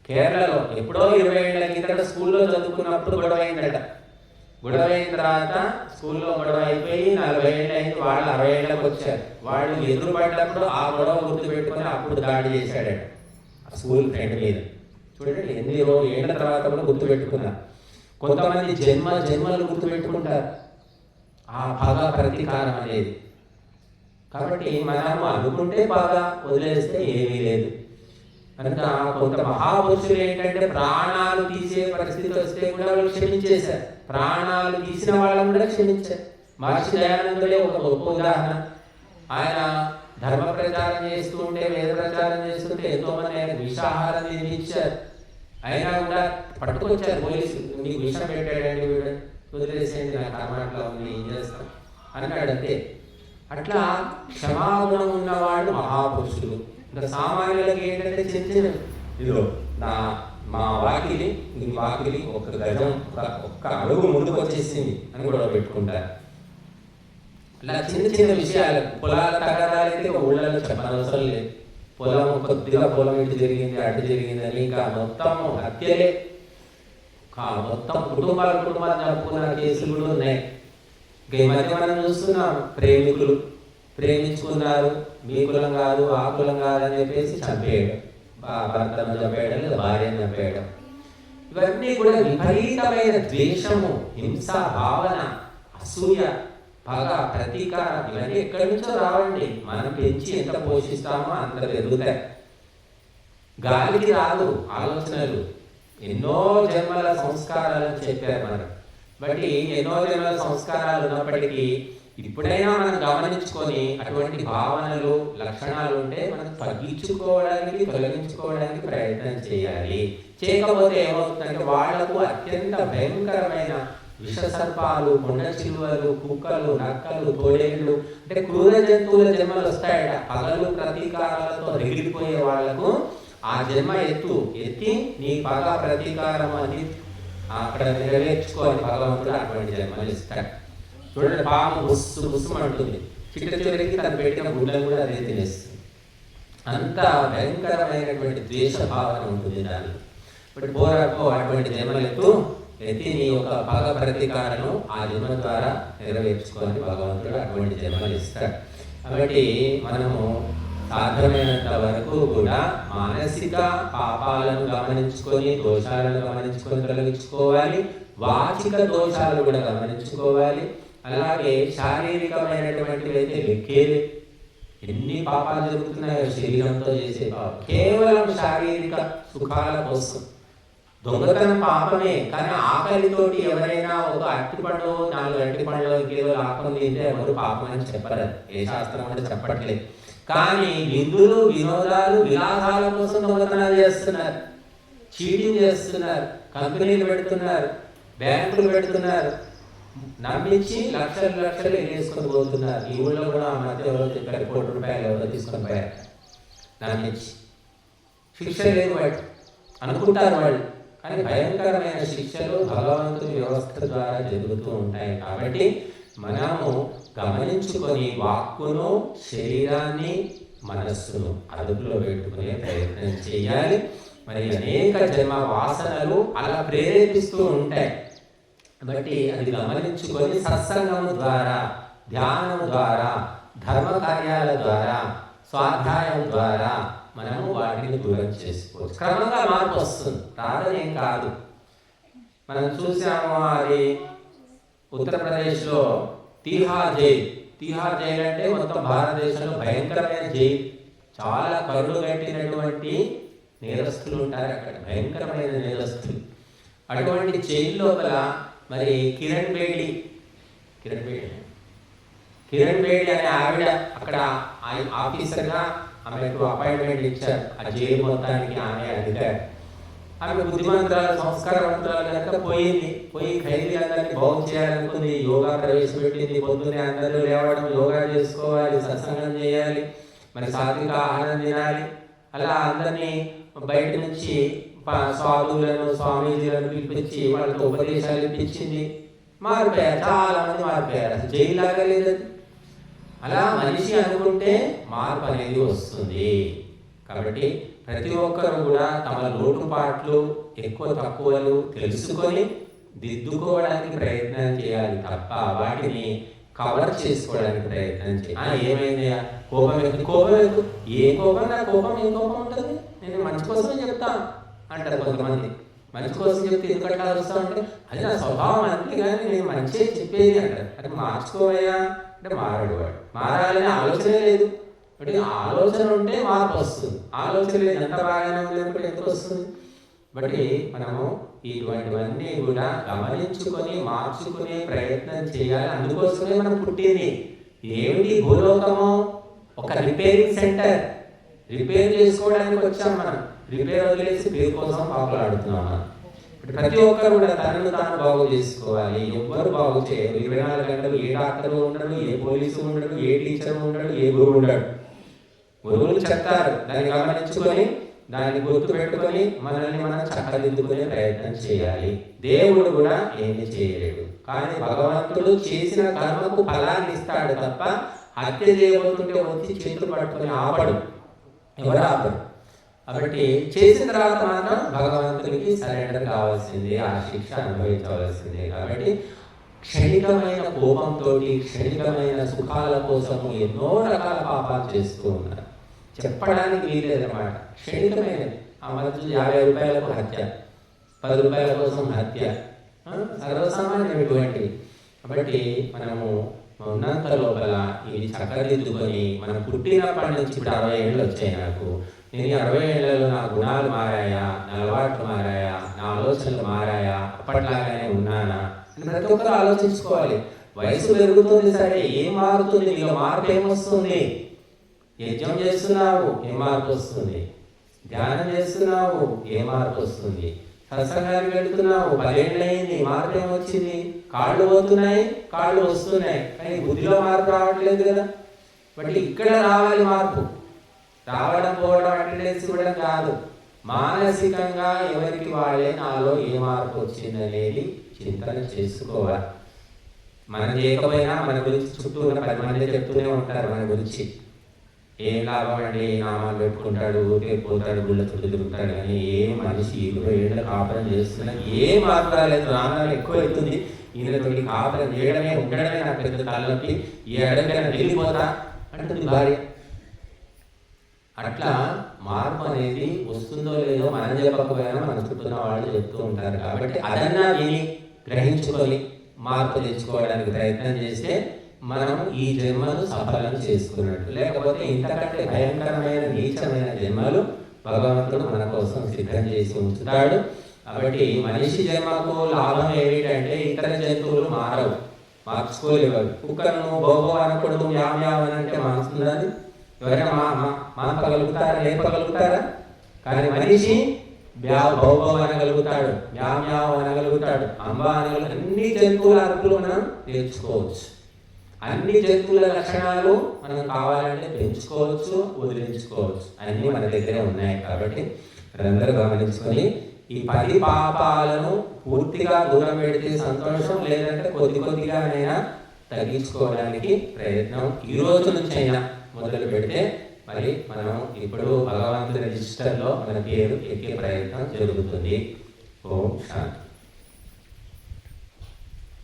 కేరళలో ఎప్పుడో 20 ఏళ్ళ కిందట స్కూల్లో చదువుకున్నప్పుడు గొడవ అయిందట. గొడవ అయిన తర్వాత స్కూల్లో గొడవ అయిపోయి 40 ఏళ్ళు అయింది, వాళ్ళు 60 ఏళ్ళకి వచ్చారు. వాళ్ళు ఎదురుపడ్డప్పుడు ఆ గొడవ గుర్తు పెట్టుకొని అప్పుడు దాడి చేశాడట ఆ స్కూల్ ఫ్రెండ్ మీద. చూడండి, ఎన్ని ఏళ్ల తర్వాత కూడా గుర్తు పెట్టుకున్నారు. కొంతమంది జన్మలు గుర్తు పెట్టుకుంటారు ఆ పగ, ప్రతీకారం అనేది. కాబట్టి మనం అనుకుంటే బాగా, వదిలేస్తే ఏమీ లేదు. కనుక కొంత మహాపురుషులు ఏంటంటే ప్రాణాలు తీసే పరిస్థితి వస్తే కూడా వాళ్ళు క్షమించేశారు. ప్రాణాలు తీసిన వాళ్ళని కూడా క్షమించారు. మహర్షి దయానందుడే ఒక గొప్ప ఉదాహరణ. ఆయన ధర్మ ప్రచారం చేస్తూ ఉంటే, వేద ప్రచారం చేస్తుంటే ఎంతో మంది ఆయన విషాహారం నిర్మించారు. అయినా కూడా పట్టుకొచ్చారు పోలీసులు. మీకు విషం పెట్టాడండి వీడు, వదిలేసేయండి, నా కర్మాట్లో ఉంది, ఏం చేస్తాం అన్నాడు అంతే. అట్లా క్షమాగుణం ఉన్నవాళ్ళు మహాపురుషులు. ఇంకా సామాన్యులకి ఏంటంటే చిన్న ఇదిగో మా వాకిలి ఈ వాకిలి ఒక గజం, ఒక్క అడుగు ముందుకు వచ్చేసింది అని కూడా పెట్టుకుంటారు. అలా చిన్న విషయాలు, పొలాల తగాదాలైతే ఒక ఊళ్ళలో చెప్పనవసరం లేదు. పొలం కొద్దిగా పొలం ఇటు జరిగింది అటు జరిగిందని ఇంకా మొత్తం హత్యలే, మొత్తం కుటుంబాలు చంపుకున్న కేసులు కూడా ఉన్నాయి. ఇంకా ఈ మధ్య మనం చూస్తున్నాం, ప్రేమికులు ప్రేమించుకున్నారు, మీ కులం కాదు ఆ కులం కాదు అని చెప్పేసి చంపేయడం, భర్తను చంపేయడం లేదా భార్యను చంపేయడం. ఇవన్నీ కూడా విపరీతమైన ద్వేషము, హింస భావన, అసూయ, పగ, ప్రతీకారం ఇవన్నీ ఎక్కడి నుంచో రావండి. మనం పెంచి ఎంత పోషిస్తామో అంత పెరుగుతాయి. గాలికి రాదు ఆలోచనలు. ఎన్నో జన్మల సంస్కారాలను చెప్పారు మనం. బట్టి ఎన్నో జన్మల సంస్కారాలు ఉన్నప్పటికీ ఇప్పుడైనా మనం గమనించుకొని అటువంటి భావనలు లక్షణాలు ఉంటే మనం తగ్గించుకోవడానికి తొలగించుకోవడానికి ప్రయత్నం చేయాలి. చేయకపోతే ఏమవుతుందంటే వాళ్లకు అత్యంత భయంకరమైన విషసర్పాలు, కొండ చిలువలు, కుక్కలు, నక్కలు, తోడేళ్ళు అంటే క్రూర జంతువుల జన్మలు వస్తాయట. పగలు ప్రతీకారాలతో రగిలిపోయే వాళ్లకు ఆ జన్మ ఎత్తి నీ పగ ప్రతీకారం అని అక్కడ నెరవేర్చుకోని భగవంతుడు అటువంటి జన్మలు ఇస్తాడు. చూడండి, పాము బుస్సు బుస్సు అంటుంది, చిట్ట చివరికి తను పెట్టిన గుడ్లను కూడా అదే తినేస్తుంది. అంత భయంకరమైనటువంటి ద్వేష భావన ఉంటుంది దాన్ని. ఇప్పుడు పోరాటో అటువంటి జన్మలు ఎత్తి నీ యొక్క పగ ప్రతీకారను ఆ జన్మ ద్వారా నెరవేర్చుకొని భగవంతుడు అటువంటి జన్మలు ఇస్తాడు. కాబట్టి మనము సాధ్యమైనంత వరకు కూడా మానసిక పాపాలను గమనించుకొని, దోషాలను గమనించుకొని తొలగించుకోవాలి. వాచిక దోషాలు కూడా గమనించుకోవాలి. అలాగే శారీరకమైనటువంటివి అయితే లెక్కేది. ఎన్ని పాపాలు జరుగుతున్నాయో శరీరంతో చేసే పాపం, కేవలం శారీరక సుఖాల కోసం. దొంగతనం పాపమే, కానీ ఆకలితోటి ఎవరైనా ఒక అరటిపండు 4 అరటిపండ్లు ఇంకేదో లాక్కొని తింటే ఎవరు పాపం అని చెప్పరు. ఏ శాస్త్రం కూడా చెప్పట్లేదు. కానీ విందులు, వినోదాలు, విలాసాల కోసం దొంగతనాలు చేస్తున్నారు, చీటింగ్ చేస్తున్నారు, కంపెనీలు పెడుతున్నారు, బ్యాంకులు పెడుతున్నారు, నమ్మించి లక్షలు వేసుకొని పోతున్నారు. ఈ ఊళ్ళో కూడా ఆ మధ్య ఎవరో చెప్పారు, ₹1,00,00,000 ఎవరో తీసుకొని పోయారు నమ్మించి. శిక్ష లేదు వాడు అనుకుంటారు వాళ్ళు, కానీ భయంకరమైన శిక్షలు భగవంతుని వ్యవస్థ ద్వారా జరుగుతూ ఉంటాయి. కాబట్టి మనము గమనించుకొని వాక్కును, శరీరాన్ని, మనస్సును అదుపులో పెట్టుకునే ప్రయత్నం చేయాలి. మరి అనేక జన్మ వాసనలు అలా ప్రేరేపిస్తూ ఉంటాయి. కాబట్టి అది గమనించుకొని సత్సంగము ద్వారా, ధ్యానం ద్వారా, ధర్మ కార్యాల ద్వారా, స్వాధ్యాయం ద్వారా మనము వాటిని దూరం చేసుకోవచ్చు. క్రమంగా మార్పు వస్తుంది, రాదనేం కాదు. మనం చూసాము, అది ఉత్తరప్రదేశ్లో తీహార్ జైలు అంటే మొత్తం భారతదేశంలో భయంకరమైన జైలు. చాలా కరుడు కట్టినటువంటి నేరస్తులు ఉంటారు అక్కడ, భయంకరమైన నేరస్తులు. అటువంటి జైలు లోపల మరి కిరణ్ బేడి అనే ఆవిడ అక్కడ ఆఫీసర్గా ఆమెకు అపాయింట్మెంట్ ఇచ్చారు. ఆ జైలు మొత్తానికి ఆమె అధికారి. ఆమె బుద్ధిమంతురాలు, సంస్కారవంతురాలు కనుక పోయి ఖైదీలందరినీ బాగు చేయాలనుకుంది. యోగా ప్రవేశపెట్టింది. పొద్దున్నే అందరూ లేవడం, యోగా చేసుకోవాలి, సత్సంగం చేయాలి, మరి సాత్విక ఆహారం తినాలి. అలా అందరినీ బయట నుంచి సాధువులను, స్వామీజీలను పిలిపించి వాళ్ళతో ఉపదేశాలు ఇప్పించింది. మారిపోయారు, చాలా మంది మారిపోయారు. అసలు జైలులాగా లేదు. అలా మనిషి అనుకుంటే మార్పు అనేది వస్తుంది. కాబట్టి ప్రతి ఒక్కరు కూడా తమ లోటుపాట్లు, ఎక్కువ తక్కువలు తెలుసుకొని దిద్దుకోవడానికి ప్రయత్నం చేయాలి తప్ప వాటిని కవర్ చేసుకోవడానికి ప్రయత్నం చేయాలి. ఏమైంది, కోపం ఎక్కువ, ఏ కోపం నా కోపం ఏం కోపం ఉంటుంది, నేను మంచి కోసమే చెప్తాను అంటారు కొంతమంది. మంచి కోసం చెప్తే ఎందుకంటే వస్తా ఉంటే అది నా స్వభావం అంతే, కానీ నేను మంచిగా చెప్పేది అంటారు. అది మార్చుకోవయ్యా అంటే మారాడు వాడు. మారాలనే ఆలోచనే లేదు. అంటే ఆలోచన ఉంటే మార్పు వస్తుంది. ఆలోచన లేదు, ఎంత బాగానే ఉంది అనుకుంటే ఎందుకు వస్తుంది? బట్టి మనము ఇటువంటివన్నీ కూడా గమనించుకొని మార్చుకునే ప్రయత్నం చేయాలి. అందుకోసమే మనం పుట్టింది. ఏమిటి భూలోకము? ఒక రిపేరింగ్ సెంటర్. రిపేర్ చేసుకోవడానికి వచ్చాం మనం. రిపేర్ వదిలేసి పేరు కోసం పాపలాడుతున్నాం మనం. ప్రతి ఒక్కరు కూడా తనను తాను బాగు చేసుకోవాలి. ఎవ్వరు బాగు చేయరు. 24 గంటలు ఏ డాక్టరు ఉండడు, ఏ పోలీసు ఉండడు, ఏ టీచర్ ఉండడు, ఏ గురువు ఉండడు. గురువులు చెప్తారు, దాన్ని గమనించుకొని దాన్ని గుర్తు పెట్టుకొని మనల్ని మనం చక్కదిద్దుకునే ప్రయత్నం చేయాలి. దేవుడు కూడా ఏమి చేయలేడు, కానీ భగవంతుడు చేసిన కర్మకు ఫలాన్ని ఇస్తాడు తప్ప హత్య చేయబోతుంటే వచ్చి చేతులు పట్టుకొని ఆపడు. ఎవరు ఆపరు. కాబట్టి చేసిన తర్వాత మాత్రం భగవంతునికి సరెండర్ కావాల్సిందే, ఆ శిక్ష అనుభవించవలసిందే. కాబట్టి క్షణికమైన కోపంతో క్షణికమైన సుఖాల కోసము ఎన్నో రకాల పాపాలు చేస్తూ ఉన్నారు. చెప్పడానికి వీలేదన్నమాట. క్షణికమైనది. ఆ మధ్య 50 రూపాయలకు హత్య, 10 రూపాయల కోసం హత్య, సర్వసామాన్యమైనటువంటివి. కాబట్టి మనము ఉన్నంత లోపల ఇవి చక్కదిద్దుకొని, మనం పుట్టినప్పటి నుంచి ఇప్పుడు 60 ఏళ్ళు వచ్చాయి నాకు, నేను 60 ఏళ్లలో నా గుణాలు మారాయా, నా అలవాట్లు మారాయా, నా ఆలోచనలు మారాయా, అప్పట్లాగానే ఉన్నానా అని ప్రతి ఒక్కరు ఆలోచించుకోవాలి. వయసు పెరుగుతుంది సరే, ఏం మారుతుంది? నీలో మార్పు ఏమొస్తుంది? యజ్ఞం చేస్తున్నావు, ఏం మార్పు వస్తుంది? ధ్యానం చేస్తున్నావు, ఏ మార్పు వస్తుంది? సత్సంగానికి వెళ్తున్నావు, 10 ఏళ్ళయింది, మార్పు ఏమొచ్చింది? కాళ్ళు పోతున్నాయి, కాళ్ళు వస్తున్నాయి, కానీ బుద్ధిలో మార్పు రావట్లేదు కదా. బట్ ఇక్కడ రావాలి మార్పు. రావడం, పోవడం, అటెండెన్స్ ఇవ్వడం కాదు. మానసికంగా ఎవరికి వాళ్ళే నాలో ఏ మార్పు వచ్చింది అనేది చింతన చేసుకోవాలి. మనం చేయకపోయినా మన గురించి చుట్టూ ఉన్న 10 మంది చెప్తూనే ఉంటారు మన గురించి. ఏం లాభం అండి, నామాలు పెట్టుకుంటాడు, ఊరికే పోతాడు, గుళ్ళ చుట్టూ తిరుగుతాడు, కానీ ఏ మనిషి 20 ఏళ్ళ కాపురం చేస్తున్నా ఏ మార్పు రాలేదు. నామాలు ఎక్కువ అవుతుంది, ఈయనతో కాపురం చేయడమే ఉండడమే నాకు పెద్ద తలనొప్పి, ఈ అడగైనా వెళ్ళిపోతా అంటుంది భార్య. అట్లా మార్పు అనేది వస్తుందో లేదో మనం చెప్పకపోయినా మన చుట్టూ వాళ్ళు చెప్తూ ఉంటారు. కాబట్టి అదన్నా విని గ్రహించుకొని మార్పు తెచ్చుకోవడానికి ప్రయత్నం చేస్తే మనం ఈ జన్మను సఫలం చేసుకున్నట్టు. లేకపోతే ఇంతకంటే భయంకరమైన నీచమైన జన్మలు భగవంతుడు మన కోసం సిద్ధం చేసి ఉంచుతాడు. కాబట్టి మనిషి జన్మకు లాభం ఏమిటంటే ఇతర జంతువులు మార్చుకోలేవు. కుక్కను బోబో అనకూడదు, మ్యావ్ అని అంటే మారుతుందని ఎవరైనా మానపగలుగుతారా? లేపగలుగుతారా? కానీ మనిషి బోబో అనగలుగుతాడు, మ్యావ్ అనగలుగుతాడు, అంబా అనగలుగుతాడు. అన్ని జంతువుల అరుపులు మనం నేర్చుకోవచ్చు. అన్ని జంతువుల లక్షణాలు మనం కావాలంటే పెంచుకోవచ్చు, వదిలించుకోవచ్చు. అన్నీ మన దగ్గరే ఉన్నాయి. కాబట్టి అందరూ గమనించుకొని ఈ 10 పాపాలను పూర్తిగా దూరం పెడితే సంతోషం, లేదంటే కొద్దిగానైనా తగ్గించుకోవడానికి ప్రయత్నం ఈ రోజు నుంచి అయినా మొదలు పెడితే మరి మనం ఇప్పుడు భగవంతుని రిజిస్టర్లో మన పేరు ఎక్కే ప్రయత్నం జరుగుతుంది. ఓం శాంతి.